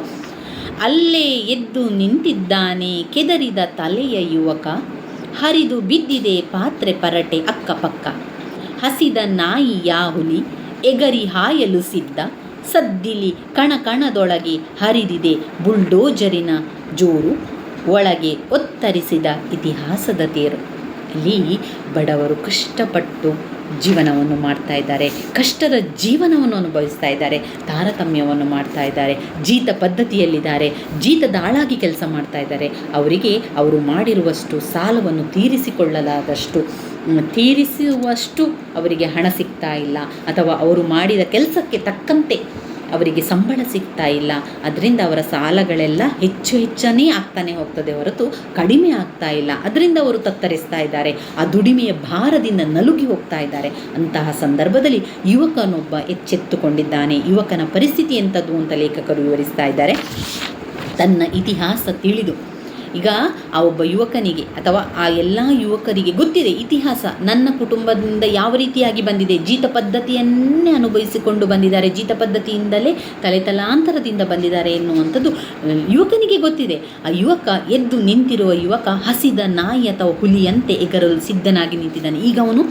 ಅಲ್ಲೇ ಎದ್ದು ನಿಂತಿದ್ದಾನೆ ಕೆದರಿದ ತಲೆಯ ಯುವಕ, ಹರಿದು ಬಿದ್ದಿದೆ ಪಾತ್ರೆ ಪರಟೆ ಅಕ್ಕಪಕ್ಕ, ಹಸಿದ ನಾಯಿ ಯಾಹುಲಿ ಎಗರಿ ಹಾಯಲು ಸಿದ್ಧ, ಸದ್ದಿಲಿ ಕಣಕಣದೊಳಗೆ ಹರಿದಿದೆ ಬುಲ್ಡೋಜರಿನ ಜೋರು, ಒಳಗೆ ಒತ್ತರಿಸಿದ ಇತಿಹಾಸದ ತೇರು. ಇಲ್ಲಿ ಬಡವರು ಕಷ್ಟಪಟ್ಟು ಜೀವನವನ್ನು ಮಾಡ್ತಾ ಇದ್ದಾರೆ, ಕಷ್ಟದ ಜೀವನವನ್ನು ಅನುಭವಿಸ್ತಾ ಇದ್ದಾರೆ, ತಾರತಮ್ಯವನ್ನು ಮಾಡ್ತಾ ಇದ್ದಾರೆ, ಜೀತ ಪದ್ಧತಿಯಲ್ಲಿದ್ದಾರೆ, ಜೀತದ ಆಳಾಗಿ ಕೆಲಸ ಮಾಡ್ತಾ ಇದ್ದಾರೆ. ಅವರಿಗೆ ಅವರು ಮಾಡಿರುವಷ್ಟು ಸಾಲವನ್ನು ತೀರಿಸುವಷ್ಟು ಅವರಿಗೆ ಹಣ ಸಿಗ್ತಾ ಇಲ್ಲ, ಅಥವಾ ಅವರು ಮಾಡಿದ ಕೆಲಸಕ್ಕೆ ತಕ್ಕಂತೆ ಅವರಿಗೆ ಸಂಬಳ ಸಿಗ್ತಾ ಇಲ್ಲ. ಅದರಿಂದ ಅವರ ಸಾಲಗಳೆಲ್ಲ ಹೆಚ್ಚನೇ ಆಗ್ತಾನೆ ಹೋಗ್ತದೆ ಹೊರತು ಕಡಿಮೆ ಆಗ್ತಾ ಇಲ್ಲ. ಅದರಿಂದ ಅವರು ತತ್ತರಿಸ್ತಾ ಇದ್ದಾರೆ, ಆ ದುಡಿಮೆಯ ಭಾರದಿಂದ ನಲುಗಿ ಹೋಗ್ತಾ ಇದ್ದಾರೆ. ಅಂತಹ ಸಂದರ್ಭದಲ್ಲಿ ಯುವಕನೊಬ್ಬ ಎಚ್ಚೆತ್ತುಕೊಂಡಿದ್ದಾನೆ. ಯುವಕನ ಪರಿಸ್ಥಿತಿ ಎಂಥದ್ದು ಅಂತ ಲೇಖಕರು ವಿವರಿಸ್ತಾ ಇದ್ದಾರೆ. ತನ್ನ ಇತಿಹಾಸ ತಿಳಿದು, ಈಗ ಆ ಒಬ್ಬ ಯುವಕನಿಗೆ ಅಥವಾ ಆ ಎಲ್ಲ ಯುವಕರಿಗೆ ಗೊತ್ತಿದೆ ಇತಿಹಾಸ, ನನ್ನ ಕುಟುಂಬದಿಂದ ಯಾವ ರೀತಿಯಾಗಿ ಬಂದಿದೆ, ಜೀತ ಪದ್ಧತಿಯನ್ನೇ ಅನುಭವಿಸಿಕೊಂಡು ಬಂದಿದ್ದಾರೆ, ಜೀತ ಪದ್ಧತಿಯಿಂದಲೇ ತಲೆತಲಾಂತರದಿಂದ ಬಂದಿದ್ದಾರೆ ಎನ್ನುವಂಥದ್ದು ಯುವಕನಿಗೆ ಗೊತ್ತಿದೆ. ಆ ಯುವಕ ಎದ್ದು ನಿಂತಿರುವ ಯುವಕ ಹಸಿದ ನಾಯಿ ಅಥವಾ ಹುಲಿಯಂತೆ ಎಗರಲು ಸಿದ್ಧನಾಗಿ ನಿಂತಿದ್ದಾನೆ. ಈಗ ಅವನು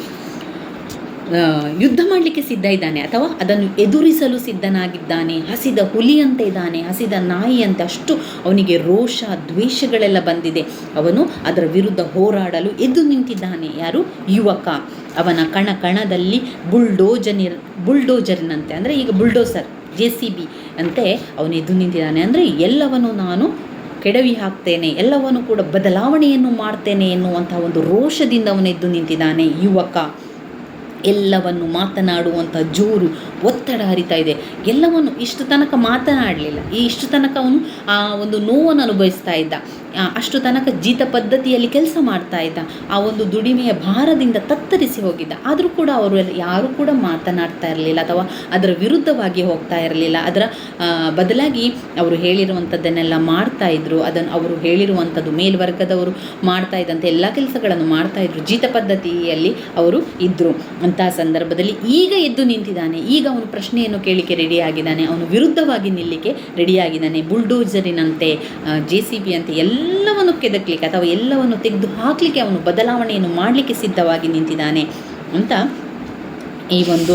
ಯುದ್ಧ ಮಾಡಲಿಕ್ಕೆ ಸಿದ್ಧ ಇದ್ದಾನೆ, ಅಥವಾ ಅದನ್ನು ಎದುರಿಸಲು ಸಿದ್ಧನಾಗಿದ್ದಾನೆ. ಹಸಿದ ಹುಲಿಯಂತೆ ಇದ್ದಾನೆ, ಹಸಿದ ನಾಯಿಯಂತೆ. ಅಷ್ಟು ಅವನಿಗೆ ರೋಷ ದ್ವೇಷಗಳೆಲ್ಲ ಬಂದಿದೆ. ಅವನು ಅದರ ವಿರುದ್ಧ ಹೋರಾಡಲು ಎದ್ದು ನಿಂತಿದ್ದಾನೆ. ಯಾರು? ಯುವಕ. ಅವನ ಕಣದಲ್ಲಿ ಬುಲ್ಡೋಜರ್ನಂತೆ, ಅಂದರೆ ಈಗ ಬುಲ್ಡೋಸರ್, JCB ಅಂತೆ ಅವನು ಎದ್ದು ನಿಂತಿದ್ದಾನೆ. ಅಂದರೆ ಎಲ್ಲವನ್ನು ನಾನು ಕೆಡವಿ ಹಾಕ್ತೇನೆ, ಎಲ್ಲವನ್ನು ಕೂಡ ಬದಲಾವಣೆಯನ್ನು ಮಾಡ್ತೇನೆ ಎನ್ನುವಂಥ ಒಂದು ರೋಷದಿಂದ ಅವನು ಎದ್ದು ನಿಂತಿದ್ದಾನೆ ಯುವಕ. ಎಲ್ಲವನ್ನು ಮಾತನಾಡುವಂಥ ಜೋರು, ಒತ್ತಡ ಹರಿತಾ ಇದೆ. ಎಲ್ಲವನ್ನು ಇಷ್ಟು ತನಕ ಮಾತನಾಡಲಿಲ್ಲ, ಇಷ್ಟು ತನಕ ಅವನು ಆ ಒಂದು ನೋವನ್ನು ಅನುಭವಿಸ್ತಾ ಇದ್ದ, ಅಷ್ಟು ತನಕ ಜೀತ ಪದ್ಧತಿಯಲ್ಲಿ ಕೆಲಸ ಮಾಡ್ತಾ ಇದ್ದ, ಆ ಒಂದು ದುಡಿಮೆಯ ಭಾರದಿಂದ ತತ್ತರಿಸಿ ಹೋಗಿದ್ದ. ಆದರೂ ಕೂಡ ಅವರು ಯಾರೂ ಕೂಡ ಮಾತನಾಡ್ತಾ ಇರಲಿಲ್ಲ, ಅಥವಾ ಅದರ ವಿರುದ್ಧವಾಗಿ ಹೋಗ್ತಾ ಇರಲಿಲ್ಲ. ಅದರ ಬದಲಾಗಿ ಅವರು ಹೇಳಿರುವಂಥದ್ದನ್ನೆಲ್ಲ ಮಾಡ್ತಾ ಇದ್ರು. ಅದನ್ನು ಅವರು ಹೇಳಿರುವಂಥದ್ದು ಮೇಲ್ವರ್ಗದವರು ಮಾಡ್ತಾ ಇದ್ದಂಥ ಎಲ್ಲ ಕೆಲಸಗಳನ್ನು ಮಾಡ್ತಾ ಇದ್ರು, ಜೀತ ಪದ್ಧತಿಯಲ್ಲಿ ಅವರು ಇದ್ದರು. ಅಂತಹ ಸಂದರ್ಭದಲ್ಲಿ ಈಗ ಎದ್ದು ನಿಂತಿದ್ದಾನೆ, ಈಗ ಅವನು ಪ್ರಶ್ನೆಯನ್ನು ಕೇಳಲಿಕ್ಕೆ ರೆಡಿಯಾಗಿದ್ದಾನೆ, ಅವನು ವಿರುದ್ಧವಾಗಿ ನಿಲ್ಲಲಿಕ್ಕೆ ರೆಡಿಯಾಗಿದ್ದಾನೆ. ಬುಲ್ಡೋಜರಿನಂತೆ, JCB ಅಂತೆ ಎಲ್ಲವನ್ನು ಕೆದಕಲಿಕ್ಕೆ ಅಥವಾ ಎಲ್ಲವನ್ನು ತೆಗೆದು ಹಾಕಲಿಕ್ಕೆ ಅವನು ಬದಲಾವಣೆಯನ್ನು ಮಾಡಲಿಕ್ಕೆ ಸಿದ್ಧವಾಗಿ ನಿಂತಿದ್ದಾನೆ ಅಂತ ಈ ಒಂದು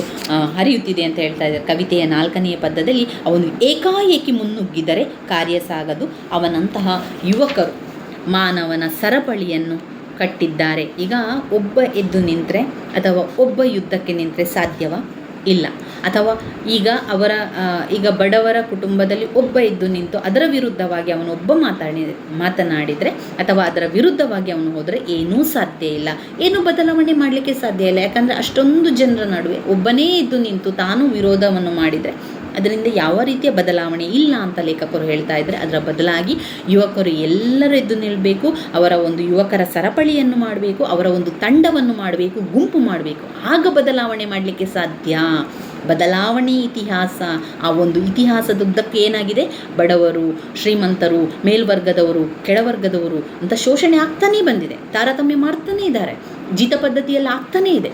ಹರಿಯುತ್ತಿದೆ ಅಂತ ಹೇಳ್ತಾ ಇದ್ದಾರೆ. ಕವಿತೆಯ 4ನೇ ಪದ್ಯದಲ್ಲಿ ಅವನು ಏಕಾಏಕಿ ಮುನ್ನುಗ್ಗಿದರೆ ಕಾರ್ಯ ಸಾಗದು, ಅವನಂತಹ ಯುವಕರು ಮಾನವನ ಸರಪಳಿಯನ್ನು ಕಟ್ಟಿದ್ದಾರೆ. ಈಗ ಒಬ್ಬ ಎದ್ದು ನಿಂತರೆ ಅಥವಾ ಒಬ್ಬ ಯುದ್ಧಕ್ಕೆ ನಿಂತರೆ ಸಾಧ್ಯವ? ಇಲ್ಲ. ಅಥವಾ ಈಗ ಬಡವರ ಕುಟುಂಬದಲ್ಲಿ ಒಬ್ಬ ಎದ್ದು ನಿಂತು ಅದರ ವಿರುದ್ಧವಾಗಿ ಅವನೊಬ್ಬ ಮಾತನಾಡಿದರೆ ಅಥವಾ ಅದರ ವಿರುದ್ಧವಾಗಿ ಅವನು ಹೋದರೆ ಏನೂ ಸಾಧ್ಯ ಇಲ್ಲ, ಏನೂ ಬದಲಾವಣೆ ಮಾಡಲಿಕ್ಕೆ ಸಾಧ್ಯ ಇಲ್ಲ. ಯಾಕಂದರೆ ಅಷ್ಟೊಂದು ಜನರ ನಡುವೆ ಒಬ್ಬನೇ ಎದ್ದು ನಿಂತು ತಾನು ವಿರೋಧವನ್ನು ಮಾಡಿದರೆ ಅದರಿಂದ ಯಾವ ರೀತಿಯ ಬದಲಾವಣೆ ಇಲ್ಲ ಅಂತ ಲೇಖಕರು ಹೇಳ್ತಾ ಇದ್ದಾರೆ. ಅದರ ಬದಲಾಗಿ ಯುವಕರು ಎಲ್ಲರೂ ಎದ್ದು ನಿಲ್ಲಬೇಕು, ಅವರ ಒಂದು ಯುವಕರ ಸರಪಳಿಯನ್ನು ಮಾಡಬೇಕು, ಅವರ ಒಂದು ತಂಡವನ್ನು ಮಾಡಬೇಕು, ಗುಂಪು ಮಾಡಬೇಕು. ಆಗ ಬದಲಾವಣೆ ಮಾಡಲಿಕ್ಕೆ ಸಾಧ್ಯ. ಬದಲಾವಣೆ ಇತಿಹಾಸ, ಆ ಒಂದು ಇತಿಹಾಸದುದ್ದಕ್ಕೆ ಏನಾಗಿದೆ, ಬಡವರು, ಶ್ರೀಮಂತರು, ಮೇಲ್ವರ್ಗದವರು, ಕೆಳವರ್ಗದವರು ಅಂತ ಶೋಷಣೆ ಆಗ್ತಾನೇ ಬಂದಿದೆ, ತಾರತಮ್ಯ ಮಾಡ್ತಾನೇ ಇದ್ದಾರೆ, ಜೀತ ಪದ್ಧತಿಯಲ್ಲಿ ಆಗ್ತಾನೇ ಇದೆ.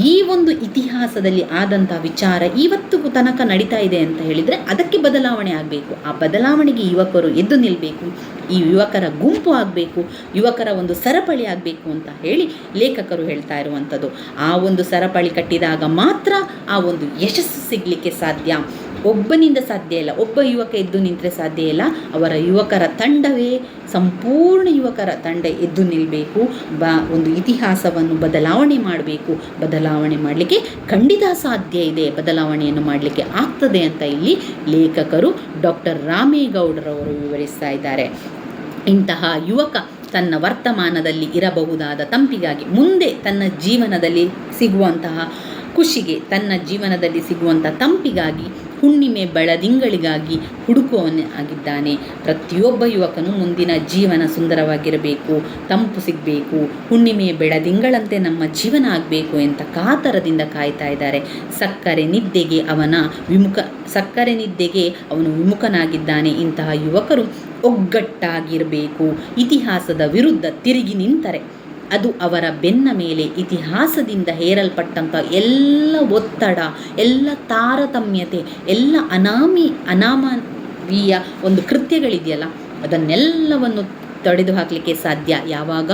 ಈ ಒಂದು ಇತಿಹಾಸದಲ್ಲಿ ಆದಂಥ ವಿಚಾರ ಇವತ್ತಿಗೂ ತನಕ ನಡೀತಾ ಇದೆ ಅಂತ ಹೇಳಿದರೆ ಅದಕ್ಕೆ ಬದಲಾವಣೆ ಆಗಬೇಕು. ಆ ಬದಲಾವಣೆಗೆ ಯುವಕರು ಎದ್ದು ನಿಲ್ಲಬೇಕು, ಈ ಯುವಕರ ಗುಂಪು ಆಗಬೇಕು, ಯುವಕರ ಒಂದು ಸರಪಳಿ ಆಗಬೇಕು ಅಂತ ಹೇಳಿ ಲೇಖಕರು ಹೇಳ್ತಾ ಇರುವಂಥದ್ದು. ಆ ಒಂದು ಸರಪಳಿ ಕಟ್ಟಿದಾಗ ಮಾತ್ರ ಆ ಒಂದು ಯಶಸ್ಸು ಸಿಗಲಿಕ್ಕೆ ಸಾಧ್ಯ. ಒಬ್ಬನಿಂದ ಸಾಧ್ಯ ಇಲ್ಲ, ಒಬ್ಬ ಯುವಕ ಎದ್ದು ನಿಂತರೆ ಸಾಧ್ಯ ಇಲ್ಲ. ಅವರ ಯುವಕರ ತಂಡವೇ, ಸಂಪೂರ್ಣ ಯುವಕರ ತಂಡ ಎದ್ದು ನಿಲ್ಲಬೇಕು, ಒಂದು ಇತಿಹಾಸವನ್ನು ಬದಲಾವಣೆ ಮಾಡಬೇಕು. ಬದಲಾವಣೆ ಮಾಡಲಿಕ್ಕೆ ಖಂಡಿತ ಸಾಧ್ಯ ಇದೆ, ಬದಲಾವಣೆಯನ್ನು ಮಾಡಲಿಕ್ಕೆ ಆಗ್ತದೆ ಅಂತ ಇಲ್ಲಿ ಲೇಖಕರು ಡಾಕ್ಟರ್ ರಾಮೇಗೌಡರವರು ವಿವರಿಸ್ತಾ ಇದ್ದಾರೆ. ಇಂತಹ ಯುವಕ ತನ್ನ ವರ್ತಮಾನದಲ್ಲಿ ಇರಬಹುದಾದ ತಂಪಿಗಾಗಿ, ಮುಂದೆ ತನ್ನ ಜೀವನದಲ್ಲಿ ಸಿಗುವಂತಹ ಖುಷಿಗೆ, ತನ್ನ ಜೀವನದಲ್ಲಿ ಸಿಗುವಂಥ ತಂಪಿಗಾಗಿ, ಹುಣ್ಣಿಮೆ ಬೆಳದಿಂಗಳಿಗಾಗಿ ಹುಡುಕುವವನಾಗಿದ್ದಾನೆ. ಪ್ರತಿಯೊಬ್ಬ ಯುವಕನು ಮುಂದಿನ ಜೀವನ ಸುಂದರವಾಗಿರಬೇಕು, ತಂಪು ಸಿಗಬೇಕು, ಹುಣ್ಣಿಮೆ ಬೆಳದಿಂಗಳಂತೆ ನಮ್ಮ ಜೀವನ ಆಗಬೇಕು ಅಂತ ಕಾತರದಿಂದ ಕಾಯ್ತಾ ಇದ್ದಾರೆ. ಸಕ್ಕರೆ ನಿದ್ದೆಗೆ ಅವನು ವಿಮುಖನಾಗಿದ್ದಾನೆ. ಇಂತಹ ಯುವಕರು ಒಗ್ಗಟ್ಟಾಗಿರಬೇಕು. ಇತಿಹಾಸದ ವಿರುದ್ಧ ತಿರುಗಿ ನಿಂತರೆ ಅದು ಅವರ ಬೆನ್ನ ಮೇಲೆ ಇತಿಹಾಸದಿಂದ ಹೇರಲ್ಪಟ್ಟಂಥ ಎಲ್ಲ ಒತ್ತಡ, ಎಲ್ಲ ತಾರತಮ್ಯತೆ, ಎಲ್ಲ ಅನಾಮವೀಯ ಒಂದು ಕೃತ್ಯಗಳಿದೆಯಲ್ಲ, ಅದನ್ನೆಲ್ಲವನ್ನು ತೊಡೆದು ಹಾಕಲಿಕ್ಕೆ ಸಾಧ್ಯ ಯಾವಾಗ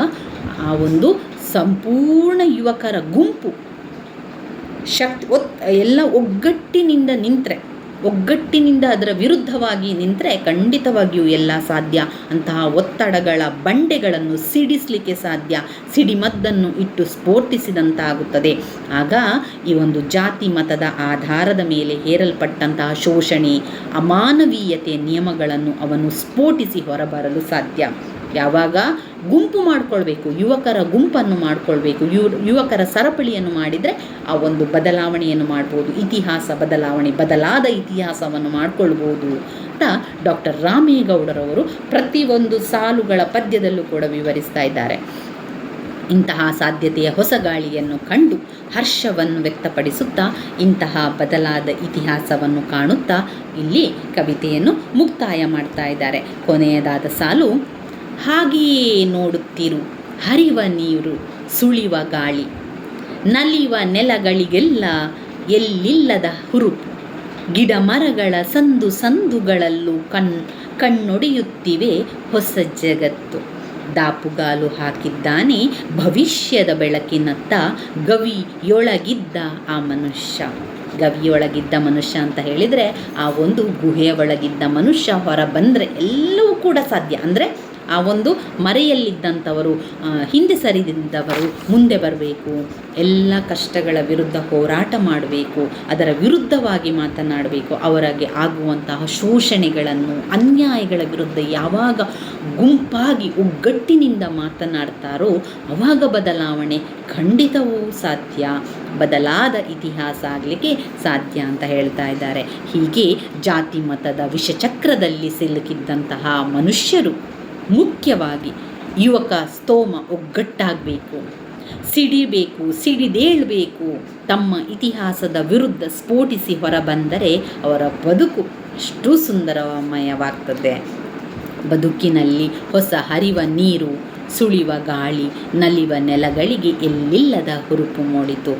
ಆ ಒಂದು ಸಂಪೂರ್ಣ ಯುವಕರ ಗುಂಪು ಎಲ್ಲ ಒಗ್ಗಟ್ಟಿನಿಂದ ಅದರ ವಿರುದ್ಧವಾಗಿ ನಿಂತರೆ ಖಂಡಿತವಾಗಿಯೂ ಎಲ್ಲ ಸಾಧ್ಯ. ಅಂತಹ ಒತ್ತಡಗಳ ಬಂಡೆಗಳನ್ನು ಸಿಡಿಸಲಿಕ್ಕೆ ಸಾಧ್ಯ, ಸಿಡಿಮದ್ದನ್ನು ಇಟ್ಟು ಸ್ಫೋಟಿಸಿದಂತಾಗುತ್ತದೆ. ಆಗ ಈ ಒಂದು ಜಾತಿ ಮತದ ಆಧಾರದ ಮೇಲೆ ಹೇರಲ್ಪಟ್ಟಂತಹ ಶೋಷಣೆ, ಅಮಾನವೀಯತೆ ನಿಯಮಗಳನ್ನು ಅವನು ಸ್ಫೋಟಿಸಿ ಹೊರಬರಲು ಸಾಧ್ಯ. ಯಾವಾಗ ಗುಂಪು ಮಾಡಿಕೊಳ್ಬೇಕು, ಯುವಕರ ಗುಂಪನ್ನು ಮಾಡಿಕೊಳ್ಬೇಕು, ಯುವಕರ ಸರಪಳಿಯನ್ನು ಮಾಡಿದರೆ ಆ ಒಂದು ಬದಲಾವಣೆಯನ್ನು ಮಾಡ್ಬೋದು, ಇತಿಹಾಸ ಬದಲಾದ ಇತಿಹಾಸವನ್ನು ಮಾಡಿಕೊಳ್ಬೋದು ಅಂತ ಡಾಕ್ಟರ್ ರಾಮೇಗೌಡರವರು ಪ್ರತಿಯೊಂದು ಸಾಲುಗಳ ಪದ್ಯದಲ್ಲೂ ಕೂಡ ವಿವರಿಸ್ತಾ ಇದ್ದಾರೆ. ಇಂತಹ ಸಾಧ್ಯತೆಯ ಹೊಸ ಗಾಳಿಯನ್ನು ಕಂಡು ಹರ್ಷವನ್ನು ವ್ಯಕ್ತಪಡಿಸುತ್ತಾ, ಇಂತಹ ಬದಲಾದ ಇತಿಹಾಸವನ್ನು ಕಾಣುತ್ತಾ ಇಲ್ಲಿ ಕವಿತೆಯನ್ನು ಮುಕ್ತಾಯ ಮಾಡ್ತಾ ಇದ್ದಾರೆ. ಕೊನೆಯದಾದ ಸಾಲು: ಹಾಗೆಯೇ ನೋಡುತ್ತಿರು ಹರಿವ ನೀರು, ಸುಳಿವ ಗಾಳಿ, ನಲಿವ ನೆಲಗಳಿಗೆಲ್ಲ ಎಲ್ಲಿಲ್ಲದ ಹುರುಪು, ಗಿಡ ಮರಗಳ ಸಂದುಗಳಲ್ಲೂ ಕಣ್ಣೊಡೆಯುತ್ತಿವೆ ಹೊಸ ಜಗತ್ತು. ದಾಪುಗಾಲು ಹಾಕಿದ್ದಾನೆ ಭವಿಷ್ಯದ ಬೆಳಕಿನತ್ತ ಗವಿಯೊಳಗಿದ್ದ ಮನುಷ್ಯ ಅಂತ ಹೇಳಿದರೆ ಆ ಒಂದು ಗುಹೆಯ ಒಳಗಿದ್ದ ಮನುಷ್ಯ ಹೊರ ಬಂದರೆ ಎಲ್ಲವೂ ಕೂಡ ಸಾಧ್ಯ. ಅಂದರೆ ಆ ಒಂದು ಮರೆಯಲ್ಲಿದ್ದಂಥವರು, ಹಿಂದೆ ಸರಿದಿದ್ದವರು ಮುಂದೆ ಬರಬೇಕು, ಎಲ್ಲ ಕಷ್ಟಗಳ ವಿರುದ್ಧ ಹೋರಾಟ ಮಾಡಬೇಕು, ಅದರ ವಿರುದ್ಧವಾಗಿ ಮಾತನಾಡಬೇಕು. ಅವರಿಗೆ ಆಗುವಂತಹ ಶೋಷಣೆಗಳನ್ನು, ಅನ್ಯಾಯಗಳ ವಿರುದ್ಧ ಯಾವಾಗ ಗುಂಪಾಗಿ ಒಗ್ಗಟ್ಟಿನಿಂದ ಮಾತನಾಡ್ತಾರೋ ಆವಾಗ ಬದಲಾವಣೆ ಖಂಡಿತವೂ ಸಾಧ್ಯ, ಬದಲಾದ ಇತಿಹಾಸ ಆಗಲಿಕ್ಕೆ ಸಾಧ್ಯ ಅಂತ ಹೇಳ್ತಾ ಇದ್ದಾರೆ. ಹೀಗೆ ಜಾತಿ ಮತದ ವಿಷಚಕ್ರದಲ್ಲಿ ಸಿಲುಕಿದ್ದಂತಹ ಮನುಷ್ಯರು ಮುಖ್ಯವಾಗಿ ಯುವಕ ಸ್ತೋಮ ಒಗ್ಗಟ್ಟಾಗಬೇಕು, ಸಿಡಿದೇಳಬೇಕು, ತಮ್ಮ ಇತಿಹಾಸದ ವಿರುದ್ಧ ಸ್ಫೋಟಿಸಿ ಹೊರಬಂದರೆ ಅವರ ಬದುಕು ಅಷ್ಟು ಸುಂದರಮಯವಾಗ್ತದೆ. ಬದುಕಿನಲ್ಲಿ ಹೊಸ ಹರಿವ ನೀರು, ಸುಳಿವ ಗಾಳಿ, ನಲಿವ ನೆಲಗಳಿಗೆ ಎಲ್ಲಿಲ್ಲದ ಹುರುಪು ಮೂಡಿತು.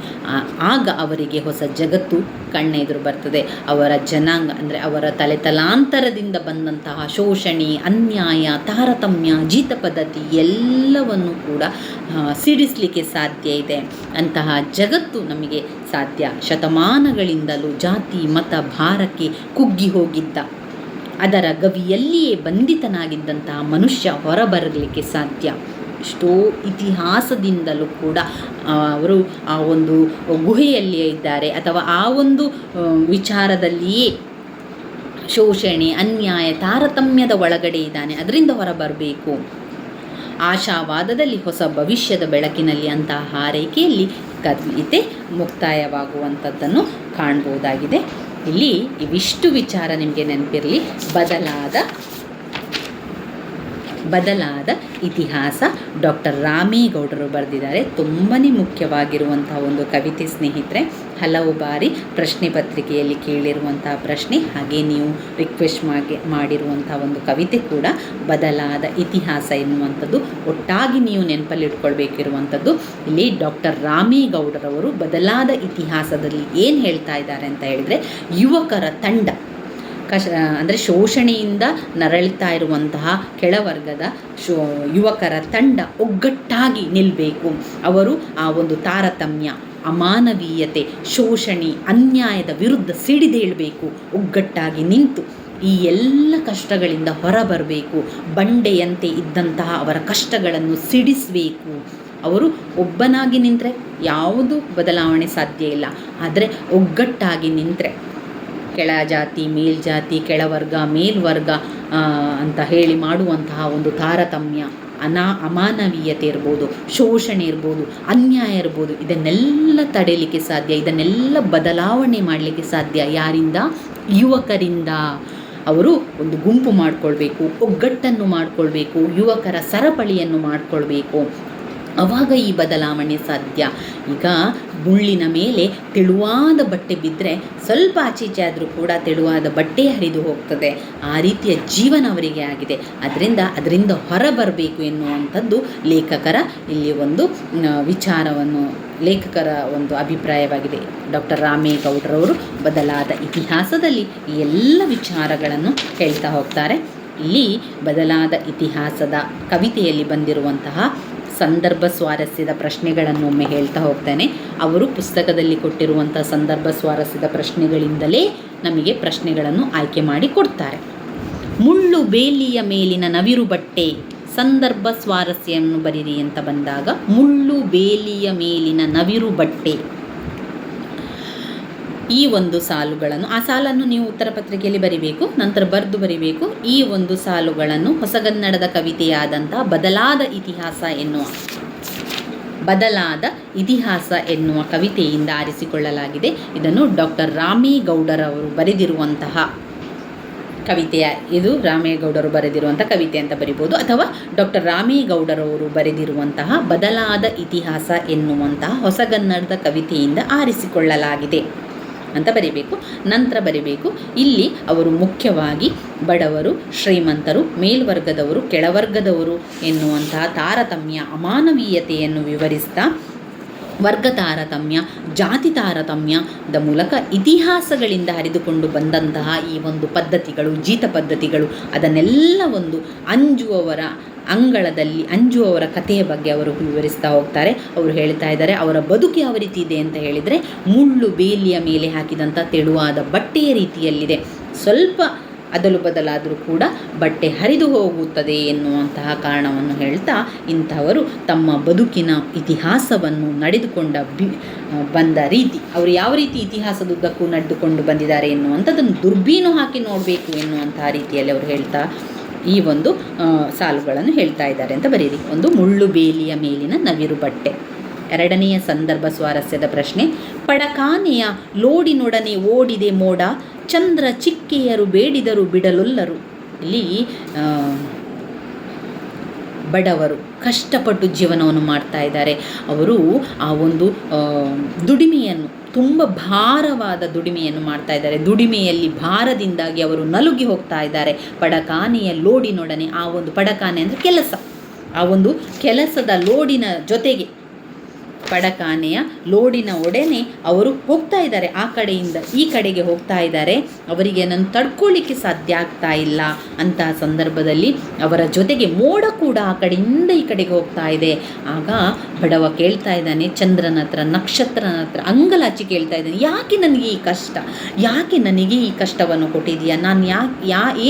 ಆಗ ಅವರಿಗೆ ಹೊಸ ಜಗತ್ತು ಕಣ್ಣೆದುರು ಬರ್ತದೆ. ಅವರ ಜನಾಂಗ ಅಂದರೆ ಅವರ ತಲೆತಲಾಂತರದಿಂದ ಬಂದಂತಹ ಶೋಷಣೆ, ಅನ್ಯಾಯ, ತಾರತಮ್ಯ, ಜೀತ ಪದ್ಧತಿ ಎಲ್ಲವನ್ನು ಕೂಡ ಸಿಡಿಸಲಿಕ್ಕೆ ಸಾಧ್ಯ ಇದೆ. ಅಂತಹ ಜಗತ್ತು ನಮಗೆ ಸಾಧ್ಯ. ಶತಮಾನಗಳಿಂದಲೂ ಜಾತಿ ಮತ ಭಾರಕ್ಕೆ ಕುಗ್ಗಿ ಹೋಗಿದ್ದ, ಅದರ ಗವಿಯಲ್ಲಿಯೇ ಬಂಧಿತನಾಗಿದ್ದಂತಹ ಮನುಷ್ಯ ಹೊರಬರಲಿಕ್ಕೆ ಸಾಧ್ಯ. ಎಷ್ಟೋ ಇತಿಹಾಸದಿಂದಲೂ ಕೂಡ ಅವರು ಆ ಒಂದು ಗುಹೆಯಲ್ಲಿಯೇ ಇದ್ದಾರೆ, ಅಥವಾ ಆ ಒಂದು ವಿಚಾರದಲ್ಲಿಯೇ ಶೋಷಣೆ, ಅನ್ಯಾಯ, ತಾರತಮ್ಯದ ಒಳಗಡೆ ಇದ್ದಾನೆ, ಅದರಿಂದ ಹೊರಬರಬೇಕು, ಆಶಾವಾದದಲ್ಲಿ ಹೊಸ ಭವಿಷ್ಯದ ಬೆಳಕಿನಲ್ಲಿ ಅಂತಹ ಹಾರೈಕೆಯಲ್ಲಿ ಕವಿತೆ ಮುಕ್ತಾಯವಾಗುವಂಥದ್ದನ್ನು ಕಾಣ್ಬೋದಾಗಿದೆ. ಇಲ್ಲಿ ಇವಿಷ್ಟು ವಿಚಾರ ನಿಮಗೆ ನೆನಪಿರಲಿ. ಬದಲಾದ ಇತಿಹಾಸ ಡಾಕ್ಟರ್ ರಾಮೇಗೌಡರು ಬರೆದಿದ್ದಾರೆ. ತುಂಬಾ ಮುಖ್ಯವಾಗಿರುವಂತಹ ಒಂದು ಕವಿತೆ ಸ್ನೇಹಿತರೆ. ಹಲವು ಬಾರಿ ಪ್ರಶ್ನೆ ಪತ್ರಿಕೆಯಲ್ಲಿ ಕೇಳಿರುವಂತಹ ಪ್ರಶ್ನೆ, ಹಾಗೆ ನೀವು ರಿಕ್ವೆಸ್ಟ್ ಮಾಡಿರುವಂಥ ಒಂದು ಕವಿತೆ ಕೂಡ ಬದಲಾದ ಇತಿಹಾಸ ಎನ್ನುವಂಥದ್ದು. ಒಟ್ಟಾಗಿ ನೀವು ನೆನಪಲ್ಲಿಟ್ಕೊಳ್ಬೇಕಿರುವಂಥದ್ದು, ಇಲ್ಲಿ ಡಾಕ್ಟರ್ ರಾಮೇಗೌಡರವರು ಬದಲಾದ ಇತಿಹಾಸದಲ್ಲಿ ಏನು ಹೇಳ್ತಾ ಇದ್ದಾರೆ ಅಂತ ಹೇಳಿದರೆ, ಯುವಕರ ತಂಡ ಅಂದರೆ ಶೋಷಣೆಯಿಂದ ನರಳುತ್ತಾ ಇರುವಂತಹ ಕೆಳವರ್ಗದ ಯುವಕರ ತಂಡ ಒಗ್ಗಟ್ಟಾಗಿ ನಿಲ್ಲಬೇಕು. ಅವರು ಆ ಒಂದು ತಾರತಮ್ಯ, ಅಮಾನವೀಯತೆ, ಶೋಷಣೆ, ಅನ್ಯಾಯದ ವಿರುದ್ಧ ಸಿಡಿದೇಳಬೇಕು. ಒಗ್ಗಟ್ಟಾಗಿ ನಿಂತು ಈ ಎಲ್ಲ ಕಷ್ಟಗಳಿಂದ ಹೊರಬರಬೇಕು. ಬಂಡೆಯಂತೆ ಇದ್ದಂತಹ ಅವರ ಕಷ್ಟಗಳನ್ನು ಸಿಡಿಸಬೇಕು. ಅವರು ಒಬ್ಬನಾಗಿ ನಿಂತರೆ ಯಾವುದು ಬದಲಾವಣೆ ಸಾಧ್ಯ ಇಲ್ಲ. ಆದರೆ ಒಗ್ಗಟ್ಟಾಗಿ ನಿಂತರೆ ಕೆಳ ಜಾತಿ, ಮೇಲ್ಜಾತಿ, ಕೆಳವರ್ಗ, ಮೇಲ್ವರ್ಗ ಅಂತ ಹೇಳಿ ಮಾಡುವಂತಹ ಒಂದು ತಾರತಮ್ಯ, ಅಮಾನವೀಯತೆ ಇರ್ಬೋದು, ಶೋಷಣೆ ಇರ್ಬೋದು, ಅನ್ಯಾಯ ಇರ್ಬೋದು, ಇದನ್ನೆಲ್ಲ ತಡೆಯಲಿಕ್ಕೆ ಸಾಧ್ಯ, ಇದನ್ನೆಲ್ಲ ಬದಲಾವಣೆ ಮಾಡಲಿಕ್ಕೆ ಸಾಧ್ಯ. ಯಾರಿಂದ? ಯುವಕರಿಂದ. ಅವರು ಒಂದು ಗುಂಪು ಮಾಡಿಕೊಳ್ಬೇಕು, ಒಗ್ಗಟ್ಟನ್ನು ಮಾಡಿಕೊಳ್ಬೇಕು, ಯುವಕರ ಸರಪಳಿಯನ್ನು ಮಾಡಿಕೊಳ್ಬೇಕು. ಆವಾಗ ಈ ಬದಲಾವಣೆ ಸಾಧ್ಯ. ಈಗ ಮುಳ್ಳಿನ ಮೇಲೆ ತೆಳುವಾದ ಬಟ್ಟೆ ಬಿದ್ದರೆ ಸ್ವಲ್ಪ ಆಚೀಚೆ ಆದರೂ ಕೂಡ ತೆಳುವಾದ ಬಟ್ಟೆ ಹರಿದು ಹೋಗ್ತದೆ. ಆ ರೀತಿಯ ಜೀವನ ಅವರಿಗೆ ಆಗಿದೆ. ಅದರಿಂದ ಹೊರಬರಬೇಕು ಎನ್ನುವಂಥದ್ದು ಲೇಖಕರ ಇಲ್ಲಿ ಒಂದು ವಿಚಾರವನ್ನು, ಲೇಖಕರ ಒಂದು ಅಭಿಪ್ರಾಯವಾಗಿದೆ. ಡಾಕ್ಟರ್ ರಾಮೇಗೌಡರವರು ಬದಲಾದ ಇತಿಹಾಸದಲ್ಲಿ ಈ ಎಲ್ಲ ವಿಚಾರಗಳನ್ನು ಹೇಳ್ತಾ ಹೋಗ್ತಾರೆ. ಇಲ್ಲಿ ಬದಲಾದ ಇತಿಹಾಸದ ಕವಿತೆಯಲ್ಲಿ ಬಂದಿರುವಂತಹ ಸಂದರ್ಭ ಸ್ವಾರಸ್ಯದ ಪ್ರಶ್ನೆಗಳನ್ನು ಒಮ್ಮೆ ಹೇಳ್ತಾ ಹೋಗ್ತಾನೆ. ಅವರು ಪುಸ್ತಕದಲ್ಲಿ ಕೊಟ್ಟಿರುವಂಥ ಸಂದರ್ಭ ಸ್ವಾರಸ್ಯದ ಪ್ರಶ್ನೆಗಳಿಂದಲೇ ನಮಗೆ ಪ್ರಶ್ನೆಗಳನ್ನು ಆಯ್ಕೆ ಮಾಡಿ ಕೊಡ್ತಾರೆ. ಮುಳ್ಳು ಬೇಲಿಯ ಮೇಲಿನ ನವಿರು ಬಟ್ಟೆ, ಸಂದರ್ಭ ಸ್ವಾರಸ್ಯವನ್ನು ಬರೀರಿ ಅಂತ ಬಂದಾಗ, ಮುಳ್ಳು ಬೇಲಿಯ ಮೇಲಿನ ನವಿರು ಬಟ್ಟೆ, ಈ ಒಂದು ಸಾಲುಗಳನ್ನು, ಆ ಸಾಲನ್ನು ನೀವು ಉತ್ತರ ಪತ್ರಿಕೆಯಲ್ಲಿ ಬರಿಬೇಕು, ನಂತರ ಬರೆಯಬೇಕು. ಈ ಒಂದು ಸಾಲುಗಳನ್ನು ಹೊಸಗನ್ನಡದ ಕವಿತೆಯಾದಂತಹ ಬದಲಾದ ಇತಿಹಾಸ ಎನ್ನುವ ಕವಿತೆಯಿಂದ ಆರಿಸಿಕೊಳ್ಳಲಾಗಿದೆ. ಇದನ್ನು ಡಾಕ್ಟರ್ ರಾಮೇಗೌಡರವರು ಬರೆದಿರುವಂತಹ ಕವಿತೆಯ, ಇದು ರಾಮೇಗೌಡರು ಬರೆದಿರುವಂಥ ಕವಿತೆ ಅಂತ ಬರಿಬೋದು, ಅಥವಾ ಡಾಕ್ಟರ್ ರಾಮೇಗೌಡರವರು ಬರೆದಿರುವಂತಹ ಬದಲಾದ ಇತಿಹಾಸ ಎನ್ನುವಂತಹ ಹೊಸಗನ್ನಡದ ಕವಿತೆಯಿಂದ ಆರಿಸಿಕೊಳ್ಳಲಾಗಿದೆ ಅಂತ ಬರಿಬೇಕು. ನಂತರ ಬರಿಬೇಕು, ಇಲ್ಲಿ ಅವರು ಮುಖ್ಯವಾಗಿ ಬಡವರು, ಶ್ರೀಮಂತರು, ಮೇಲ್ವರ್ಗದವರು, ಕೆಳವರ್ಗದವರು ಎನ್ನುವಂತಹ ತಾರತಮ್ಯ, ಅಮಾನವೀಯತೆಯನ್ನು ವಿವರಿಸ್ತಾ ವರ್ಗ ತಾರತಮ್ಯ, ಜಾತಿ ತಾರತಮ್ಯದ ಮೂಲಕ ಇತಿಹಾಸಗಳಿಂದ ಹರಿದುಕೊಂಡು ಬಂದಂತಹ ಈ ಒಂದು ಪದ್ಧತಿಗಳು, ಜೀತ ಪದ್ಧತಿಗಳು, ಅದನ್ನೆಲ್ಲ ಒಂದು ಅಂಜುವವರ ಕಥೆಯ ಬಗ್ಗೆ ಅವರು ವಿವರಿಸ್ತಾ ಹೋಗ್ತಾರೆ. ಅವರು ಹೇಳ್ತಾ ಇದ್ದಾರೆ, ಅವರ ಬದುಕು ಯಾವ ರೀತಿ ಇದೆ ಅಂತ ಹೇಳಿದರೆ, ಮುಳ್ಳು ಬೇಲಿಯ ಮೇಲೆ ಹಾಕಿದಂಥ ತೆಳುವಾದ ಬಟ್ಟೆಯ ರೀತಿಯಲ್ಲಿದೆ. ಸ್ವಲ್ಪ ಅದಲು ಬದಲಾದರೂ ಕೂಡ ಬಟ್ಟೆ ಹರಿದು ಹೋಗುತ್ತದೆ ಎನ್ನುವಂತಹ ಕಾರಣವನ್ನು ಹೇಳ್ತಾ, ಇಂಥವರು ತಮ್ಮ ಬದುಕಿನ ಇತಿಹಾಸವನ್ನು ನಡೆದುಕೊಂಡ ಬಂದ ರೀತಿ, ಅವರು ಯಾವ ರೀತಿ ಇತಿಹಾಸದುದ್ದಕ್ಕೂ ನಡೆದುಕೊಂಡು ಬಂದಿದ್ದಾರೆ ಎನ್ನುವಂಥದ್ದನ್ನು ದುರ್ಬೀನು ಹಾಕಿ ನೋಡಬೇಕು ಎನ್ನುವಂತಹ ರೀತಿಯಲ್ಲಿ ಅವರು ಹೇಳ್ತಾ ಈ ಒಂದು ಸಾಲುಗಳನ್ನು ಹೇಳ್ತಾ ಇದ್ದಾರೆ ಅಂತ ಬರೀರಿ. ಒಂದು, ಮುಳ್ಳು ಬೇಲಿಯ ಮೇಲಿನ ನವಿರು ಬಟ್ಟೆ. ಎರಡನೆಯ ಸಂದರ್ಭ ಸ್ವಾರಸ್ಯದ ಪ್ರಶ್ನೆ, ಪಡಕಾನೆಯ ಲೋಡಿನೊಡನೆ ಓಡಿದೆ ಮೋಡ, ಚಂದ್ರ ಚಿಕ್ಕೆಯರು ಬೇಡಿದರು ಬಿಡಲೊಲ್ಲರು. ಇಲ್ಲಿ ಬಡವರು ಕಷ್ಟಪಟ್ಟು ಜೀವನವನ್ನು ಮಾಡ್ತಾ ಇದ್ದಾರೆ. ಅವರು ಆ ಒಂದು ದುಡಿಮೆಯನ್ನು, ತುಂಬ ಭಾರವಾದ ದುಡಿಮೆಯನ್ನು ಮಾಡ್ತಾ ಇದ್ದಾರೆ. ದುಡಿಮೆಯಲ್ಲಿ ಭಾರದಿಂದಾಗಿ ಅವರು ನಲುಗಿ ಹೋಗ್ತಾ ಇದ್ದಾರೆ. ಪಡಕಾನೆಯ ಲೋಡಿನೊಡನೆ, ಆ ಒಂದು ಪಡಕಾನೆ ಅಂದರೆ ಕೆಲಸ, ಆ ಒಂದು ಕೆಲಸದ ಲೋಡಿನ ಜೊತೆಗೆ ಪಡಕಾನೆಯ ಲೋಡಿನ ಒಡನೆ ಅವರು ಹೋಗ್ತಾ ಇದ್ದಾರೆ, ಆ ಕಡೆಯಿಂದ ಈ ಕಡೆಗೆ ಹೋಗ್ತಾ ಇದ್ದಾರೆ. ಅವರಿಗೆ ನನ್ನ ತಡ್ಕೊಳ್ಳಿಕ್ಕೆ ಸಾಧ್ಯ ಆಗ್ತಾ ಇಲ್ಲ. ಅಂತಹ ಸಂದರ್ಭದಲ್ಲಿ ಅವರ ಜೊತೆಗೆ ಮೋಡ ಕೂಡ ಆ ಕಡೆಯಿಂದ ಈ ಕಡೆಗೆ ಹೋಗ್ತಾ ಇದೆ. ಆಗ ಬಡವ ಕೇಳ್ತಾ ಇದ್ದಾನೆ ಚಂದ್ರನ ಹತ್ರ, ನಕ್ಷತ್ರನ ಹತ್ರ ಅಂಗಲಾಚಿ ಕೇಳ್ತಾ ಇದ್ದಾನೆ, ಯಾಕೆ ನನಗೆ ಈ ಕಷ್ಟ, ಯಾಕೆ ನನಗೆ ಈ ಕಷ್ಟವನ್ನು ಕೊಟ್ಟಿದೆಯಾ, ನಾನು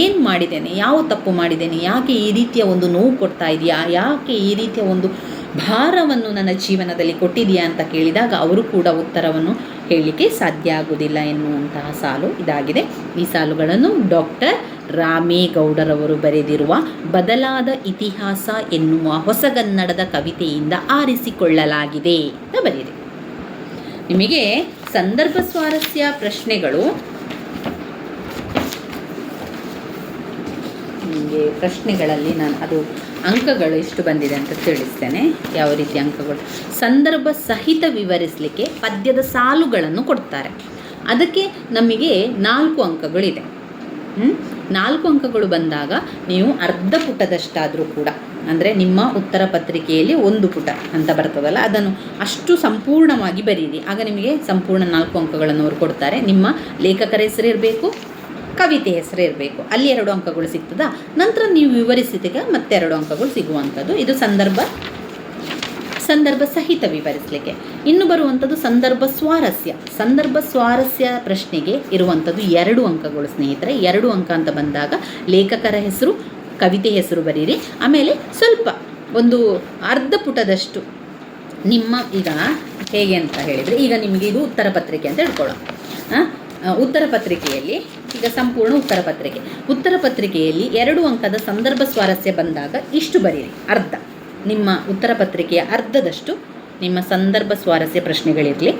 ಏನು ಮಾಡಿದ್ದೇನೆ, ಯಾವ ತಪ್ಪು ಮಾಡಿದ್ದೇನೆ, ಯಾಕೆ ಈ ರೀತಿಯ ಒಂದು ನೋವು ಕೊಡ್ತಾ ಇದೆಯಾ, ಯಾಕೆ ಈ ರೀತಿಯ ಒಂದು ಭಾರವನ್ನು ನನ್ನ ಜೀವನದಲ್ಲಿ ಕೊಟ್ಟಿದೆಯಾ ಅಂತ ಕೇಳಿದಾಗ ಅವರು ಕೂಡ ಉತ್ತರವನ್ನು ಹೇಳಲಿಕ್ಕೆ ಸಾಧ್ಯ ಆಗುವುದಿಲ್ಲ ಎನ್ನುವಂತಹ ಸಾಲು ಇದಾಗಿದೆ. ಈ ಸಾಲುಗಳನ್ನು ಡಾಕ್ಟರ್ ರಾಮೇಗೌಡರವರು ಬರೆದಿರುವ ಬದಲಾದ ಇತಿಹಾಸ ಎನ್ನುವ ಹೊಸಗನ್ನಡದ ಕವಿತೆಯಿಂದ ಆರಿಸಿಕೊಳ್ಳಲಾಗಿದೆ ಅಂತ ಬರೆಯಿರಿ. ನಿಮಗೆ ಸಂದರ್ಭ ಸ್ವಾರಸ್ಯ ಪ್ರಶ್ನೆಗಳು, ನಿಮಗೆ ಪ್ರಶ್ನೆಗಳಲ್ಲಿ ನಾನು ಅದು ಅಂಕಗಳು ಎಷ್ಟು ಬಂದಿದೆ ಅಂತ ತಿಳಿಸ್ತೇನೆ. ಯಾವ ರೀತಿ ಅಂಕಗಳು, ಸಂದರ್ಭ ಸಹಿತ ವಿವರಿಸಲಿಕ್ಕೆ ಪದ್ಯದ ಸಾಲುಗಳನ್ನು ಕೊಡ್ತಾರೆ. ಅದಕ್ಕೆ ನಮಗೆ 4 ಅಂಕಗಳಿದೆ. 4 ಅಂಕಗಳು ಬಂದಾಗ ನೀವು ಅರ್ಧ ಪುಟದಷ್ಟಾದರೂ ಕೂಡ, ಅಂದರೆ ನಿಮ್ಮ ಉತ್ತರ ಪತ್ರಿಕೆಯಲ್ಲಿ 1 ಪುಟ ಅಂತ ಬರ್ತದಲ್ಲ, ಅದನ್ನು ಅಷ್ಟು ಸಂಪೂರ್ಣವಾಗಿ ಬರೀರಿ. ಆಗ ನಿಮಗೆ ಸಂಪೂರ್ಣ 4 ಅಂಕಗಳನ್ನು ಅವರು ಕೊಡ್ತಾರೆ. ನಿಮ್ಮ ಲೇಖಕರ ಹೆಸರು ಇರಬೇಕು, ಕವಿತೆ ಹೆಸರು ಇರಬೇಕು, ಅಲ್ಲಿ 2 ಅಂಕಗಳು ಸಿಗ್ತದಾ. ನಂತರ ನೀವು ವಿವರಿಸಿದಾಗ ಮತ್ತೆ 2 ಅಂಕಗಳು ಸಿಗುವಂಥದ್ದು. ಇದು ಸಂದರ್ಭ ಸಹಿತ ವಿವರಿಸಲಿಕ್ಕೆ. ಇನ್ನು ಬರುವಂಥದ್ದು ಸಂದರ್ಭ ಸ್ವಾರಸ್ಯ ಪ್ರಶ್ನೆಗೆ ಇರುವಂಥದ್ದು 2 ಅಂಕಗಳು ಸ್ನೇಹಿತರೆ. 2 ಅಂಕ ಅಂತ ಬಂದಾಗ ಲೇಖಕರ ಹೆಸರು, ಕವಿತೆ ಹೆಸರು ಬರೀರಿ. ಆಮೇಲೆ ಸ್ವಲ್ಪ ಒಂದು ಅರ್ಧ ಪುಟದಷ್ಟು ನಿಮ್ಮ, ಈಗ ಹೇಗೆ ಅಂತ ಹೇಳಿದರೆ, ಈಗ ನಿಮಗೆ ಇದು ಉತ್ತರ ಪತ್ರಿಕೆ ಅಂತ ಹೇಳ್ಕೊಳ್ಳೋಣ. ಉತ್ತರ ಪತ್ರಿಕೆಯಲ್ಲಿ ಈಗ ಸಂಪೂರ್ಣ ಉತ್ತರ ಪತ್ರಿಕೆಯಲ್ಲಿ 2 ಅಂಕದ ಸಂದರ್ಭ ಸ್ವಾರಸ್ಯ ಬಂದಾಗ ಇಷ್ಟು ಬರೀರಿ, ಅರ್ಧ. ನಿಮ್ಮ ಉತ್ತರ ಪತ್ರಿಕೆಯ ಅರ್ಧದಷ್ಟು ನಿಮ್ಮ ಸಂದರ್ಭ ಸ್ವಾರಸ್ಯ ಪ್ರಶ್ನೆಗಳಿರಲಿ.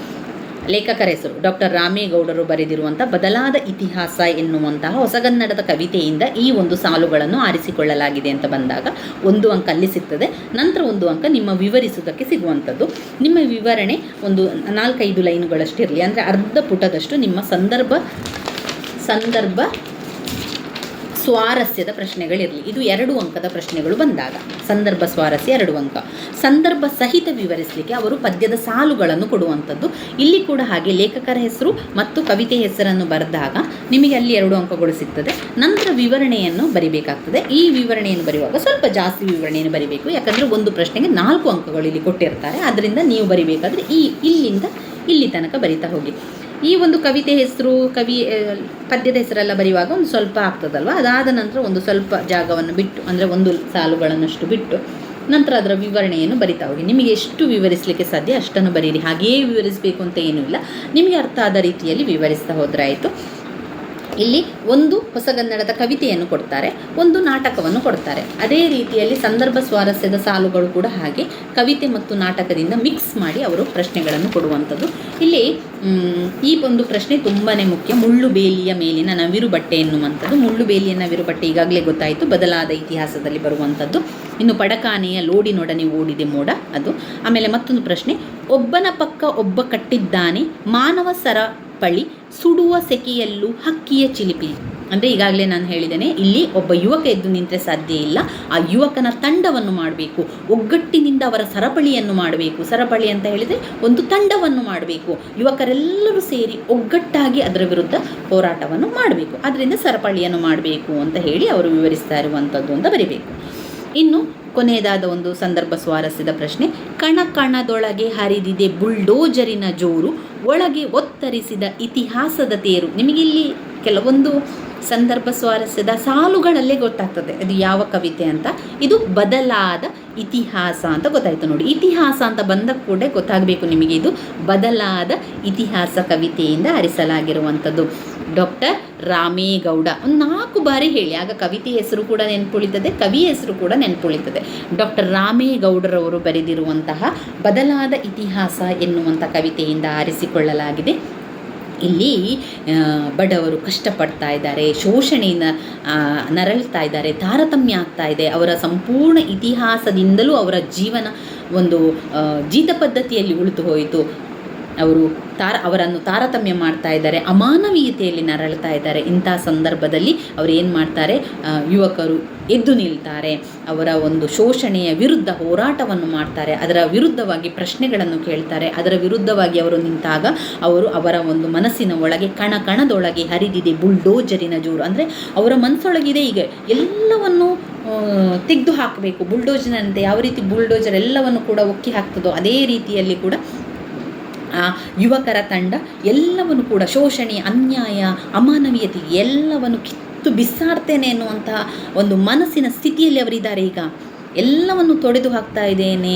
ಲೇಖಕರ ಹೆಸರು ಡಾಕ್ಟರ್ ರಾಮೇಗೌಡರು ಬರೆದಿರುವಂಥ ಬದಲಾದ ಇತಿಹಾಸ ಎನ್ನುವಂತಹ ಹೊಸಗನ್ನಡದ ಕವಿತೆಯಿಂದ ಈ ಒಂದು ಸಾಲುಗಳನ್ನು ಆರಿಸಿಕೊಳ್ಳಲಾಗಿದೆ ಅಂತ ಬಂದಾಗ 1 ಅಂಕ ಅಲ್ಲಿ ಸಿಗ್ತದೆ. ನಂತರ 1 ಅಂಕ ನಿಮ್ಮ ವಿವರಿಸುವುದಕ್ಕೆ ಸಿಗುವಂಥದ್ದು. ನಿಮ್ಮ ವಿವರಣೆ ಒಂದು 4-5 ಲೈನುಗಳಷ್ಟಿರಲಿ, ಅಂದರೆ ಅರ್ಧ ಪುಟದಷ್ಟು ನಿಮ್ಮ ಸಂದರ್ಭ ಸ್ವಾರಸ್ಯದ ಪ್ರಶ್ನೆಗಳಿರಲಿ. ಇದು 2 ಅಂಕದ ಪ್ರಶ್ನೆಗಳು ಬಂದಾಗ ಸಂದರ್ಭ ಸ್ವಾರಸ್ಯ 2 ಅಂಕ. ಸಂದರ್ಭ ಸಹಿತ ವಿವರಿಸಲಿಕ್ಕೆ ಅವರು ಪದ್ಯದ ಸಾಲುಗಳನ್ನು ಕೊಡುವಂಥದ್ದು. ಇಲ್ಲಿ ಕೂಡ ಹಾಗೆ ಲೇಖಕರ ಹೆಸರು ಮತ್ತು ಕವಿತೆ ಹೆಸರನ್ನು ಬರೆದಾಗ ನಿಮಗೆ ಅಲ್ಲಿ 2 ಅಂಕಗಳು ಸಿಗ್ತದೆ. ನಂತರ ವಿವರಣೆಯನ್ನು ಬರಿಬೇಕಾಗ್ತದೆ. ಈ ವಿವರಣೆಯನ್ನು ಬರೆಯುವಾಗ ಸ್ವಲ್ಪ ಜಾಸ್ತಿ ವಿವರಣೆಯನ್ನು ಬರಿಬೇಕು, ಯಾಕಂದರೆ ಒಂದು ಪ್ರಶ್ನೆಗೆ 4 ಅಂಕಗಳು ಇಲ್ಲಿ ಕೊಟ್ಟಿರ್ತಾರೆ. ಆದ್ದರಿಂದ ನೀವು ಬರಿಬೇಕಾದ್ರೆ ಇಲ್ಲಿಂದ ಇಲ್ಲಿ ತನಕ ಬರಿತಾ ಹೋಗಿ. ಈ ಒಂದು ಕವಿತೆ ಹೆಸರು, ಪದ್ಯದ ಹೆಸರೆಲ್ಲ ಬರೆಯುವಾಗ ಒಂದು ಸ್ವಲ್ಪ ಆಗ್ತದಲ್ವ, ಅದಾದ ನಂತರ ಒಂದು ಸ್ವಲ್ಪ ಜಾಗವನ್ನು ಬಿಟ್ಟು, ಅಂದರೆ 1 ಸಾಲುಗಳನ್ನಷ್ಟು ಬಿಟ್ಟು ನಂತರ ಅದರ ವಿವರಣೆಯನ್ನು ಬರಿತಾ ಹೋಗಿ. ನಿಮಗೆ ಎಷ್ಟು ವಿವರಿಸಲಿಕ್ಕೆ ಸಾಧ್ಯ ಅಷ್ಟನ್ನು ಬರೀರಿ. ಹಾಗೆಯೇ ವಿವರಿಸಬೇಕು ಅಂತ ಏನೂ ಇಲ್ಲ, ನಿಮಗೆ ಅರ್ಥ ಆದ ರೀತಿಯಲ್ಲಿ ವಿವರಿಸ್ತಾ ಹೋದರೆ ಆಯಿತು. ಇಲ್ಲಿ 1 ಹೊಸಗನ್ನಡದ ಕವಿತೆಯನ್ನು ಕೊಡ್ತಾರೆ, 1 ನಾಟಕವನ್ನು ಕೊಡ್ತಾರೆ. ಅದೇ ರೀತಿಯಲ್ಲಿ ಸಂದರ್ಭ ಸ್ವಾರಸ್ಯದ ಸಾಲುಗಳು ಕೂಡ ಹಾಗೆ ಕವಿತೆ ಮತ್ತು ನಾಟಕದಿಂದ ಮಿಕ್ಸ್ ಮಾಡಿ ಅವರು ಪ್ರಶ್ನೆಗಳನ್ನು ಕೊಡುವಂಥದ್ದು. ಇಲ್ಲಿ ಈ ಒಂದು ಪ್ರಶ್ನೆ ತುಂಬಾ ಮುಖ್ಯ. ಮುಳ್ಳು ಬೇಲಿಯ ಮೇಲಿನ ನವಿರು ಬಟ್ಟೆ ಎನ್ನುವಂಥದ್ದು. ಮುಳ್ಳು ಬೇಲಿಯ ನವಿರು ಬಟ್ಟೆ ಈಗಾಗಲೇ ಗೊತ್ತಾಯಿತು, ಬದಲಾದ ಇತಿಹಾಸದಲ್ಲಿ ಬರುವಂಥದ್ದು. ಇನ್ನು ಪಡಕಾನೆಯ ಲೋಡಿನೊಡನೆ ಓಡಿದೆ ಮೋಡ, ಅದು. ಆಮೇಲೆ ಮತ್ತೊಂದು ಪ್ರಶ್ನೆ, ಒಬ್ಬನ ಪಕ್ಕ ಒಬ್ಬ ಕಟ್ಟಿದ್ದಾನೆ ಮಾನವ ಸರಪಳಿ ಸುಡುವ ಸೆಕೆಯಲ್ಲೂ ಹಕ್ಕಿಯ ಚಿಲಿಪಿ. ಅಂದರೆ ಈಗಾಗಲೇ ನಾನು ಹೇಳಿದ್ದೇನೆ, ಇಲ್ಲಿ ಒಬ್ಬ ಯುವಕ ಎದ್ದು ನಿಂತರೆ ಸಾಧ್ಯ ಇಲ್ಲ, ಆ ಯುವಕನ ತಂಡವನ್ನು ಮಾಡಬೇಕು, ಒಗ್ಗಟ್ಟಿನಿಂದ ಅವರ ಸರಪಳಿಯನ್ನು ಮಾಡಬೇಕು. ಸರಪಳಿ ಅಂತ ಹೇಳಿದರೆ ಒಂದು ತಂಡವನ್ನು ಮಾಡಬೇಕು, ಯುವಕರೆಲ್ಲರೂ ಸೇರಿ ಒಗ್ಗಟ್ಟಾಗಿ ಅದರ ವಿರುದ್ಧ ಹೋರಾಟವನ್ನು ಮಾಡಬೇಕು, ಅದರಿಂದ ಸರಪಳಿಯನ್ನು ಮಾಡಬೇಕು ಅಂತ ಹೇಳಿ ಅವರು ವಿವರಿಸ್ತಾ ಇರುವಂಥದ್ದು ಅಂತ ಬರಿಬೇಕು. ಇನ್ನು ಕೊನೆಯದಾದ ಒಂದು ಸಂದರ್ಭ ಸ್ವಾರಸ್ಯದ ಪ್ರಶ್ನೆ, ಕಣದೊಳಗೆ ಹರಿದಿದೆ ಬುಲ್ಡೋಜರಿನ ಜೋರು, ಒಳಗೆ ಒತ್ತರಿಸಿದ ಇತಿಹಾಸದ ತೇರು. ನಿಮಗಿಲ್ಲಿ ಕೆಲವೊಂದು ಸಂದರ್ಭ ಸ್ವಾರಸ್ಯದ ಸಾಲುಗಳಲ್ಲೇ ಗೊತ್ತಾಗ್ತದೆ ಅದು ಯಾವ ಕವಿತೆ ಅಂತ. ಇದು ಬದಲಾದ ಇತಿಹಾಸ ಅಂತ ಗೊತ್ತಾಯಿತು ನೋಡಿ. ಇತಿಹಾಸ ಅಂತ ಬಂದ ಕೂಡ ಗೊತ್ತಾಗಬೇಕು ನಿಮಗೆ, ಇದು ಬದಲಾದ ಇತಿಹಾಸ ಕವಿತೆಯಿಂದ ಆರಿಸಲಾಗಿರುವಂಥದ್ದು. ಡಾಕ್ಟರ್ ರಾಮೇಗೌಡ ಒಂದು 4 ಬಾರಿ ಹೇಳಿ, ಆಗ ಕವಿತೆ ಹೆಸರು ಕೂಡ ನೆನಪುಳಿತದೆ, ಕವಿಯ ಹೆಸರು ಕೂಡ ನೆನಪುಳಿತದೆ. ಡಾಕ್ಟರ್ ರಾಮೇಗೌಡರವರು ಬರೆದಿರುವಂತಹ ಬದಲಾದ ಇತಿಹಾಸ ಎನ್ನುವಂಥ ಕವಿತೆಯಿಂದ ಆರಿಸಿಕೊಳ್ಳಲಾಗಿದೆ. ಇಲ್ಲಿ ಬಡವರು ಕಷ್ಟಪಡ್ತಾ ಇದ್ದಾರೆ, ಶೋಷಣೆಯಿಂದ ನರಳ್ತಾ ಇದ್ದಾರೆ, ತಾರತಮ್ಯ ಆಗ್ತಾ ಇದೆ, ಅವರ ಸಂಪೂರ್ಣ ಇತಿಹಾಸದಿಂದಲೂ ಅವರ ಜೀವನ ಒಂದು ಜೀತ ಪದ್ಧತಿಯಲ್ಲಿ ಉಳಿದು ಹೋಯಿತು. ಅವರು ಅವರನ್ನು ತಾರತಮ್ಯ ಮಾಡ್ತಾ ಇದ್ದಾರೆ, ಅಮಾನವೀಯತೆಯಲ್ಲಿ ನರಳ್ತಾ ಇದ್ದಾರೆ. ಇಂಥ ಸಂದರ್ಭದಲ್ಲಿ ಅವರು ಏನು ಮಾಡ್ತಾರೆ, ಯುವಕರು ಎದ್ದು ನಿಲ್ತಾರೆ, ಅವರ ಒಂದು ಶೋಷಣೆಯ ವಿರುದ್ಧ ಹೋರಾಟವನ್ನು ಮಾಡ್ತಾರೆ, ಅದರ ವಿರುದ್ಧವಾಗಿ ಪ್ರಶ್ನೆಗಳನ್ನು ಕೇಳ್ತಾರೆ. ಅದರ ವಿರುದ್ಧವಾಗಿ ಅವರು ನಿಂತಾಗ ಅವರ ಒಂದು ಮನಸ್ಸಿನ ಒಳಗೆ ಕಣದೊಳಗೆ ಹರಿದಿದೆ ಬುಲ್ಡೋಜರಿನ ಜೋರು. ಅಂದರೆ ಅವರ ಮನಸ್ಸೊಳಗಿದೆ ಈಗ ಎಲ್ಲವನ್ನು ತೆಗೆದು ಹಾಕಬೇಕು, ಬುಲ್ಡೋಜರ್ನಂತೆ. ಯಾವ ರೀತಿ ಬುಲ್ಡೋಜರ್ ಎಲ್ಲವನ್ನು ಕೂಡ ಒಕ್ಕಿ ಹಾಕ್ತದೋ ಅದೇ ರೀತಿಯಲ್ಲಿ ಕೂಡ ಆ ಯುವಕರ ತಂಡ ಎಲ್ಲವನ್ನು ಕೂಡ ಶೋಷಣೆ, ಅನ್ಯಾಯ, ಅಮಾನವೀಯತೆ ಎಲ್ಲವನ್ನು ಕಿತ್ತು ಬಿಸಾಡ್ತೇನೆ ಎನ್ನುವಂತಹ ಒಂದು ಮನಸ್ಸಿನ ಸ್ಥಿತಿಯಲ್ಲಿ ಅವರಿದ್ದಾರೆ. ಈಗ ಎಲ್ಲವನ್ನು ತೊಡೆದು ಹಾಕ್ತಾ ಇದ್ದೇನೆ,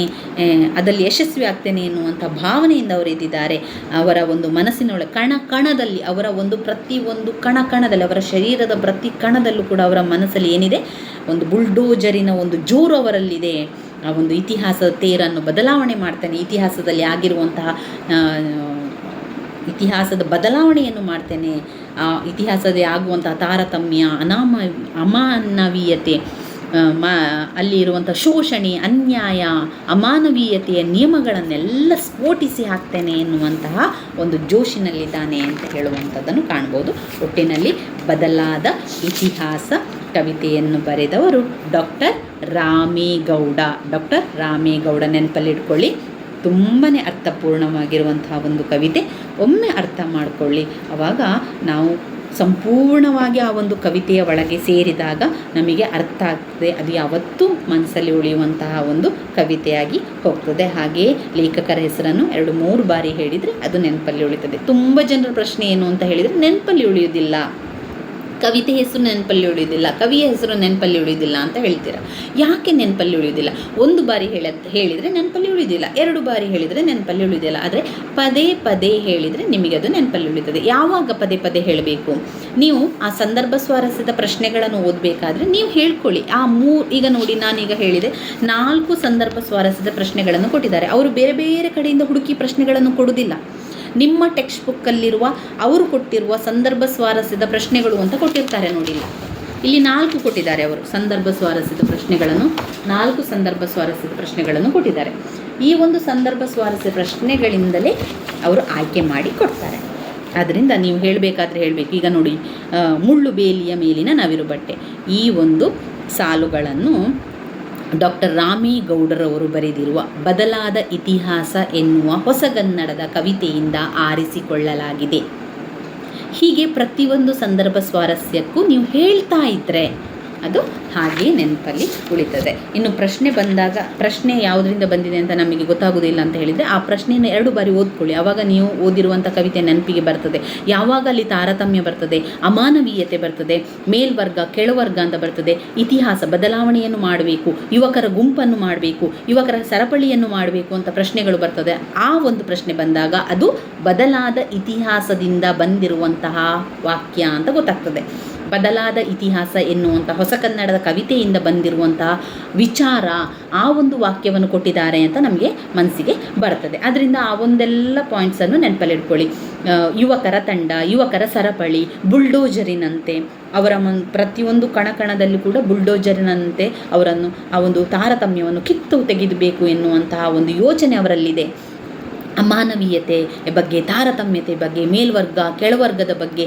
ಅದರಲ್ಲಿ ಯಶಸ್ವಿ ಆಗ್ತೇನೆ ಎನ್ನುವಂಥ ಭಾವನೆಯಿಂದ ಅವರಿದ್ದಾರೆ. ಅವರ ಒಂದು ಮನಸ್ಸಿನೊಳಗೆ ಕಣದಲ್ಲಿ ಅವರ ಒಂದು ಪ್ರತಿಯೊಂದು ಕಣದಲ್ಲಿ ಅವರ ಶರೀರದ ಪ್ರತಿ ಕಣದಲ್ಲೂ ಕೂಡ ಅವರ ಮನಸ್ಸಲ್ಲಿ ಏನಿದೆ, ಒಂದು ಬುಲ್ಡೋಜರಿನ ಒಂದು ಜೋರು ಅವರಲ್ಲಿದೆ. ಆ ಒಂದು ಇತಿಹಾಸದ ತೇರನ್ನು ಬದಲಾವಣೆ ಮಾಡ್ತಾನೆ, ಇತಿಹಾಸದಲ್ಲಿ ಆಗಿರುವಂತಹ ಇತಿಹಾಸದ ಬದಲಾವಣೆಯನ್ನು ಮಾಡ್ತೇನೆ. ಇತಿಹಾಸದಲ್ಲಿ ಆಗುವಂತಹ ತಾರತಮ್ಯ, ಅಮಾನವೀಯತೆ, ಅಲ್ಲಿ ಇರುವಂಥ ಶೋಷಣೆ, ಅನ್ಯಾಯ, ಅಮಾನವೀಯತೆಯ ನಿಯಮಗಳನ್ನೆಲ್ಲ ಸ್ಫೋಟಿಸಿ ಹಾಕ್ತೇನೆ ಎನ್ನುವಂತಹ ಒಂದು ಜೋಶಿನಲ್ಲಿದ್ದಾನೆ ಅಂತ ಹೇಳುವಂಥದ್ದನ್ನು ಕಾಣ್ಬೋದು. ಒಟ್ಟಿನಲ್ಲಿ ಬದಲಾದ ಇತಿಹಾಸ ಕವಿತೆಯನ್ನು ಬರೆದವರು ಡಾಕ್ಟರ್ ರಾಮೇಗೌಡ. ನೆನಪಲ್ಲಿಟ್ಕೊಳ್ಳಿ, ತುಂಬಾ ಅರ್ಥಪೂರ್ಣವಾಗಿರುವಂತಹ ಒಂದು ಕವಿತೆ. ಒಮ್ಮೆ ಅರ್ಥ ಮಾಡಿಕೊಳ್ಳಿ, ಆವಾಗ ನಾವು ಸಂಪೂರ್ಣವಾಗಿ ಆ ಒಂದು ಕವಿತೆಯ ಒಳಗೆ ಸೇರಿದಾಗ ನಮಗೆ ಅರ್ಥ ಆಗ್ತದೆ. ಅದು ಯಾವತ್ತೂ ಮನಸ್ಸಲ್ಲಿ ಉಳಿಯುವಂತಹ ಒಂದು ಕವಿತೆಯಾಗಿ ಹೋಗ್ತದೆ. ಹಾಗೆಯೇ ಲೇಖಕರ ಹೆಸರನ್ನು 2-3 ಬಾರಿ ಹೇಳಿದರೆ ಅದು ನೆನಪಲ್ಲಿ ಉಳಿತದೆ. ತುಂಬ ಜನರ ಪ್ರಶ್ನೆ ಏನು ಅಂತ ಹೇಳಿದರೆ, ನೆನಪಲ್ಲಿ ಉಳಿಯೋದಿಲ್ಲ, ಕವಿತೆ ಹೆಸರು ನೆನಪಲ್ಲಿ ಉಳಿಯೋದಿಲ್ಲ, ಕವಿಯ ಹೆಸರು ನೆನಪಲ್ಲಿ ಉಳಿಯೋದಿಲ್ಲ ಅಂತ ಹೇಳ್ತೀರಾ. ಯಾಕೆ ನೆನಪಲ್ಲಿ ಉಳಿಯೋದಿಲ್ಲ? 1 ಬಾರಿ ಹೇಳಿದರೆ ನೆನಪಲ್ಲಿ ಉಳಿಯೋದಿಲ್ಲ, 2 ಬಾರಿ ಹೇಳಿದರೆ ನೆನಪಲ್ಲಿ ಉಳಿಯೋದಿಲ್ಲ. ಆದರೆ ಪದೇ ಹೇಳಿದರೆ ನಿಮಗೆ ಅದು ನೆನಪಲ್ಲಿ ಉಳಿತದೆ. ಯಾವಾಗ ಪದೇ ಹೇಳಬೇಕು? ನೀವು ಆ ಸಂದರ್ಭ ಸ್ವಾರಸ್ಯದ ಪ್ರಶ್ನೆಗಳನ್ನು ಓದಬೇಕಾದ್ರೆ ನೀವು ಹೇಳ್ಕೊಳ್ಳಿ. ಈಗ ನೋಡಿ, ನಾನೀಗ ಹೇಳಿದೆ 4 ಸಂದರ್ಭ ಸ್ವಾರಸ್ಯದ ಪ್ರಶ್ನೆಗಳನ್ನು ಕೊಟ್ಟಿದ್ದಾರೆ. ಅವರು ಬೇರೆ ಬೇರೆ ಕಡೆಯಿಂದ ಹುಡುಕಿ ಪ್ರಶ್ನೆಗಳನ್ನು ಕೊಡುವುದಿಲ್ಲ. ನಿಮ್ಮ ಟೆಕ್ಸ್ಟ್ ಬುಕ್ಕಲ್ಲಿರುವ ಅವರು ಕೊಟ್ಟಿರುವ ಸಂದರ್ಭ ಸ್ವಾರಸ್ಯದ ಪ್ರಶ್ನೆಗಳು ಅಂತ ಕೊಟ್ಟಿರ್ತಾರೆ. ನೋಡಿಲ್ಲ, ಇಲ್ಲಿ 4 ಕೊಟ್ಟಿದ್ದಾರೆ. ಅವರು ಸಂದರ್ಭ ಸ್ವಾರಸ್ಯದ ಪ್ರಶ್ನೆಗಳನ್ನು 4 ಸಂದರ್ಭ ಸ್ವಾರಸ್ಯದ ಪ್ರಶ್ನೆಗಳನ್ನು ಕೊಟ್ಟಿದ್ದಾರೆ. ಈ ಒಂದು ಸಂದರ್ಭ ಸ್ವಾರಸ್ಯ ಪ್ರಶ್ನೆಗಳಿಂದಲೇ ಅವರು ಆಯ್ಕೆ ಮಾಡಿ ಕೊಡ್ತಾರೆ. ಆದ್ದರಿಂದ ನೀವು ಹೇಳಬೇಕಾದ್ರೆ ಹೇಳಬೇಕು. ಈಗ ನೋಡಿ, ಮುಳ್ಳು ಬೇಲಿಯ ಮೇಲಿನ ನವಿರು ಬಟ್ಟೆ, ಈ ಒಂದು ಸಾಲುಗಳನ್ನು ಡಾಕ್ಟರ್ ರಾಮೇಗೌಡರವರು ಬರೆದಿರುವ ಬದಲಾದ ಇತಿಹಾಸ ಎನ್ನುವ ಹೊಸಗನ್ನಡದ ಕವಿತೆಯಿಂದ ಆರಿಸಿಕೊಳ್ಳಲಾಗಿದೆ. ಹೀಗೆ ಪ್ರತಿಯೊಂದು ಸಂದರ್ಭ ಸ್ವಾರಸ್ಯಕ್ಕೂ ನೀವು ಹೇಳ್ತಾ ಇದ್ದರೆ ಅದು ಹಾಗೆ ನೆನಪಲ್ಲಿ ಉಳಿತದೆ. ಇನ್ನು ಪ್ರಶ್ನೆ ಬಂದಾಗ, ಪ್ರಶ್ನೆ ಯಾವುದರಿಂದ ಬಂದಿದೆ ಅಂತ ನಮಗೆ ಗೊತ್ತಾಗೋದಿಲ್ಲ ಅಂತ ಹೇಳಿದರೆ ಆ ಪ್ರಶ್ನೆಯನ್ನು 2 ಬಾರಿ ಓದ್ಕೊಳ್ಳಿ. ಆವಾಗ ನೀವು ಓದಿರುವಂಥ ಕವಿತೆ ನೆನಪಿಗೆ ಬರ್ತದೆ. ಯಾವಾಗ ಅಲ್ಲಿ ತಾರತಮ್ಯ ಬರ್ತದೆ, ಅಮಾನವೀಯತೆ ಬರ್ತದೆ, ಮೇಲ್ವರ್ಗ ಕೆಳವರ್ಗ ಅಂತ ಬರ್ತದೆ, ಇತಿಹಾಸ ಬದಲಾವಣೆಯನ್ನು ಮಾಡಬೇಕು, ಯುವಕರ ಗುಂಪನ್ನು ಮಾಡಬೇಕು, ಯುವಕರ ಸರಪಳಿಯನ್ನು ಮಾಡಬೇಕು ಅಂತ ಪ್ರಶ್ನೆಗಳು ಬರ್ತದೆ. ಆ ಒಂದು ಪ್ರಶ್ನೆ ಬಂದಾಗ ಅದು ಬದಲಾದ ಇತಿಹಾಸದಿಂದ ಬಂದಿರುವಂತಹ ವಾಕ್ಯ ಅಂತ ಗೊತ್ತಾಗ್ತದೆ. ಬದಲಾದ ಇತಿಹಾಸ ಎನ್ನುವಂಥ ಹೊಸ ಕನ್ನಡದ ಕವಿತೆಯಿಂದ ಬಂದಿರುವಂತಹ ವಿಚಾರ, ಆ ಒಂದು ವಾಕ್ಯವನ್ನು ಕೊಟ್ಟಿದ್ದಾರೆ ಅಂತ ನಮಗೆ ಮನಸ್ಸಿಗೆ ಬರ್ತದೆ. ಅದರಿಂದ ಆ ಒಂದೆಲ್ಲ ಪಾಯಿಂಟ್ಸನ್ನು ನೆನಪಲ್ಲಿಟ್ಕೊಳ್ಳಿ. ಯುವಕರ ತಂಡ, ಯುವಕರ ಸರಪಳಿ, ಬುಲ್ಡೋಜರಿನಂತೆ ಅವರ ಪ್ರತಿಯೊಂದು ಕಣದಲ್ಲೂ ಕೂಡ ಬುಲ್ಡೋಜರಿನಂತೆ ಅವರನ್ನು ಆ ಒಂದು ತಾರತಮ್ಯವನ್ನು ಕಿತ್ತು ತೆಗೆಯಬೇಕು ಎನ್ನುವಂತಹ ಒಂದು ಯೋಚನೆ ಅವರಲ್ಲಿದೆ. ಅಮಾನವೀಯತೆ ಬಗ್ಗೆ, ತಾರತಮ್ಯತೆ ಬಗ್ಗೆ, ಮೇಲ್ವರ್ಗ ಕೆಳವರ್ಗದ ಬಗ್ಗೆ,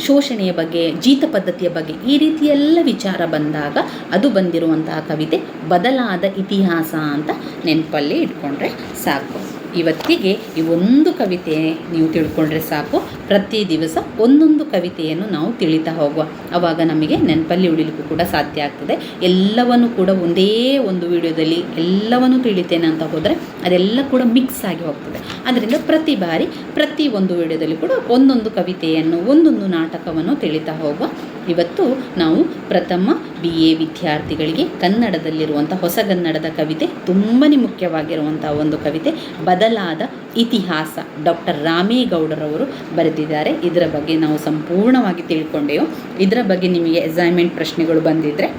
ಶೋಷಣೆಯ ಬಗ್ಗೆ, ಜೀತ ಪದ್ಧತಿಯ ಬಗ್ಗೆ, ಈ ರೀತಿಯೆಲ್ಲ ವಿಚಾರ ಬಂದಾಗ ಅದು ಬಂದಿರುವಂತಹ ಕವಿತೆ ಬದಲಾದ ಇತಿಹಾಸ ಅಂತ ನೆನಪಲ್ಲಿ ಇಟ್ಕೊಂಡ್ರೆ ಸಾಕು. ಇವತ್ತಿಗೆ ಈ ಒಂದು ಕವಿತೆ ನೀವು ತಿಳ್ಕೊಂಡ್ರೆ ಸಾಕು. ಪ್ರತಿ ದಿವಸ ಒಂದೊಂದು ಕವಿತೆಯನ್ನು ನಾವು ತಿಳಿತಾ ಹೋಗುವ, ಆವಾಗ ನಮಗೆ ನೆನಪಲ್ಲಿ ಉಳಿಲಿಕ್ಕೂ ಕೂಡ ಸಾಧ್ಯ ಆಗ್ತದೆ. ಎಲ್ಲವನ್ನು ಕೂಡ ಒಂದೇ ಒಂದು ವಿಡಿಯೋದಲ್ಲಿ ಎಲ್ಲವನ್ನು ತಿಳಿತೇನೆ ಅಂತ ಹೋದರೆ ಅದೆಲ್ಲ ಕೂಡ ಮಿಕ್ಸ್ ಆಗಿ ಹೋಗ್ತದೆ. ಅದರಿಂದ ಪ್ರತಿ ಬಾರಿ ಪ್ರತಿ ಒಂದು ವಿಡಿಯೋದಲ್ಲಿ ಕೂಡ ಒಂದೊಂದು ಕವಿತೆಯನ್ನು, ಒಂದೊಂದು ನಾಟಕವನ್ನು ತಿಳಿತಾ ಹೋಗುವ. ಇವತ್ತು ನಾವು ಪ್ರಥಮ BA ವಿದ್ಯಾರ್ಥಿಗಳಿಗೆ ಕನ್ನಡದಲ್ಲಿರುವಂಥ ಹೊಸಗನ್ನಡದ ಕವಿತೆ, ತುಂಬಾ ಮುಖ್ಯವಾಗಿರುವಂಥ ಒಂದು ಕವಿತೆ ಬದಲಾದ ಇತಿಹಾಸ, ಡಾಕ್ಟರ್ ರಾಮೇಗೌಡರವರು ಬರೆದಿದ್ದಾರೆ. ಇದರ ಬಗ್ಗೆ ನಾವು ಸಂಪೂರ್ಣವಾಗಿ ತಿಳ್ಕೊಂಡೆವು. ಇದರ ಬಗ್ಗೆ ನಿಮಗೆ ಅಸೈನ್ಮೆಂಟ್ ಪ್ರಶ್ನೆಗಳು ಬಂದಿದ್ದರೆ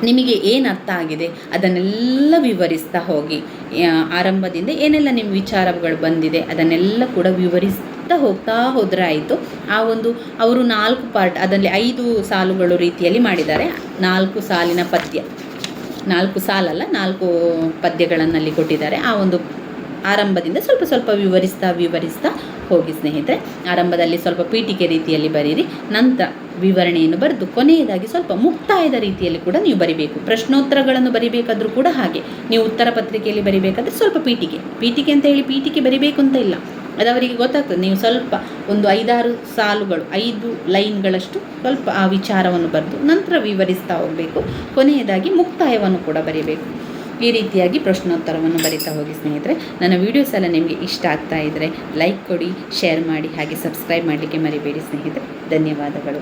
ನಿಮಗೆ ಏನು ಅರ್ಥ ಆಗಿದೆ ಅದನ್ನೆಲ್ಲ ವಿವರಿಸ್ತಾ ಹೋಗಿ. ಆರಂಭದಿಂದ ಏನೆಲ್ಲ ನಿಮ್ಮ ವಿಚಾರಗಳು ಬಂದಿದೆ ಅದನ್ನೆಲ್ಲ ಕೂಡ ವಿವರಿಸ್ತಾ ಹೋಗ್ತಾ ಹೋದರೆ ಆಯಿತು. ಆ ಒಂದು ಅವರು 4 ಪಾರ್ಟ್, ಅದರಲ್ಲಿ 5 ಸಾಲುಗಳು ರೀತಿಯಲ್ಲಿ ಮಾಡಿದ್ದಾರೆ. 4 ಸಾಲಿನ ಪದ್ಯ, 4 ಸಾಲಲ್ಲ 4 ಪದ್ಯಗಳನ್ನಲ್ಲಿ ಕೊಟ್ಟಿದ್ದಾರೆ. ಆ ಒಂದು ಆರಂಭದಿಂದ ಸ್ವಲ್ಪ ಸ್ವಲ್ಪ ವಿವರಿಸ್ತಾ ಹೋಗಿ ಸ್ನೇಹಿತರೆ. ಆರಂಭದಲ್ಲಿ ಸ್ವಲ್ಪ ಪೀಠಿಕೆ ರೀತಿಯಲ್ಲಿ ಬರೀರಿ, ನಂತರ ವಿವರಣೆಯನ್ನು ಬರೆದು ಕೊನೆಯದಾಗಿ ಸ್ವಲ್ಪ ಮುಕ್ತಾಯದ ರೀತಿಯಲ್ಲಿ ಕೂಡ ನೀವು ಬರಿಬೇಕು. ಪ್ರಶ್ನೋತ್ತರಗಳನ್ನು ಬರಿಬೇಕಾದ್ರೂ ಕೂಡ ಹಾಗೆ, ನೀವು ಉತ್ತರ ಪತ್ರಿಕೆಯಲ್ಲಿ ಬರಿಬೇಕಾದ್ರೆ ಸ್ವಲ್ಪ ಪೀಠಿಕೆ ಅಂತ ಹೇಳಿ ಪೀಠಿಕೆ ಬರಿಬೇಕು ಅಂತ ಇಲ್ಲ, ಅದು ಅವರಿಗೆ ಗೊತ್ತಾಗ್ತದೆ. ನೀವು ಸ್ವಲ್ಪ ಒಂದು 5-6 ಸಾಲುಗಳು, 5 ಲೈನ್ಗಳಷ್ಟು ಸ್ವಲ್ಪ ಆ ವಿಚಾರವನ್ನು ಬರೆದು ನಂತರ ವಿವರಿಸ್ತಾ ಹೋಗಬೇಕು. ಕೊನೆಯದಾಗಿ ಮುಕ್ತಾಯವನ್ನು ಕೂಡ ಬರೀಬೇಕು. ಈ ರೀತಿಯಾಗಿ ಪ್ರಶ್ನೋತ್ತರವನ್ನು ಬರಿತಾ ಹೋಗಿ ಸ್ನೇಹಿತರೆ. ನನ್ನ ವೀಡಿಯೋಸ್ ಎಲ್ಲ ನಿಮಗೆ ಇಷ್ಟ ಆಗ್ತಾ ಇದ್ದರೆ ಲೈಕ್ ಕೊಡಿ, ಶೇರ್ ಮಾಡಿ, ಹಾಗೆ ಸಬ್ಸ್ಕ್ರೈಬ್ ಮಾಡಲಿಕ್ಕೆ ಮರಿಬೇಡಿ ಸ್ನೇಹಿತರೆ. ಧನ್ಯವಾದಗಳು.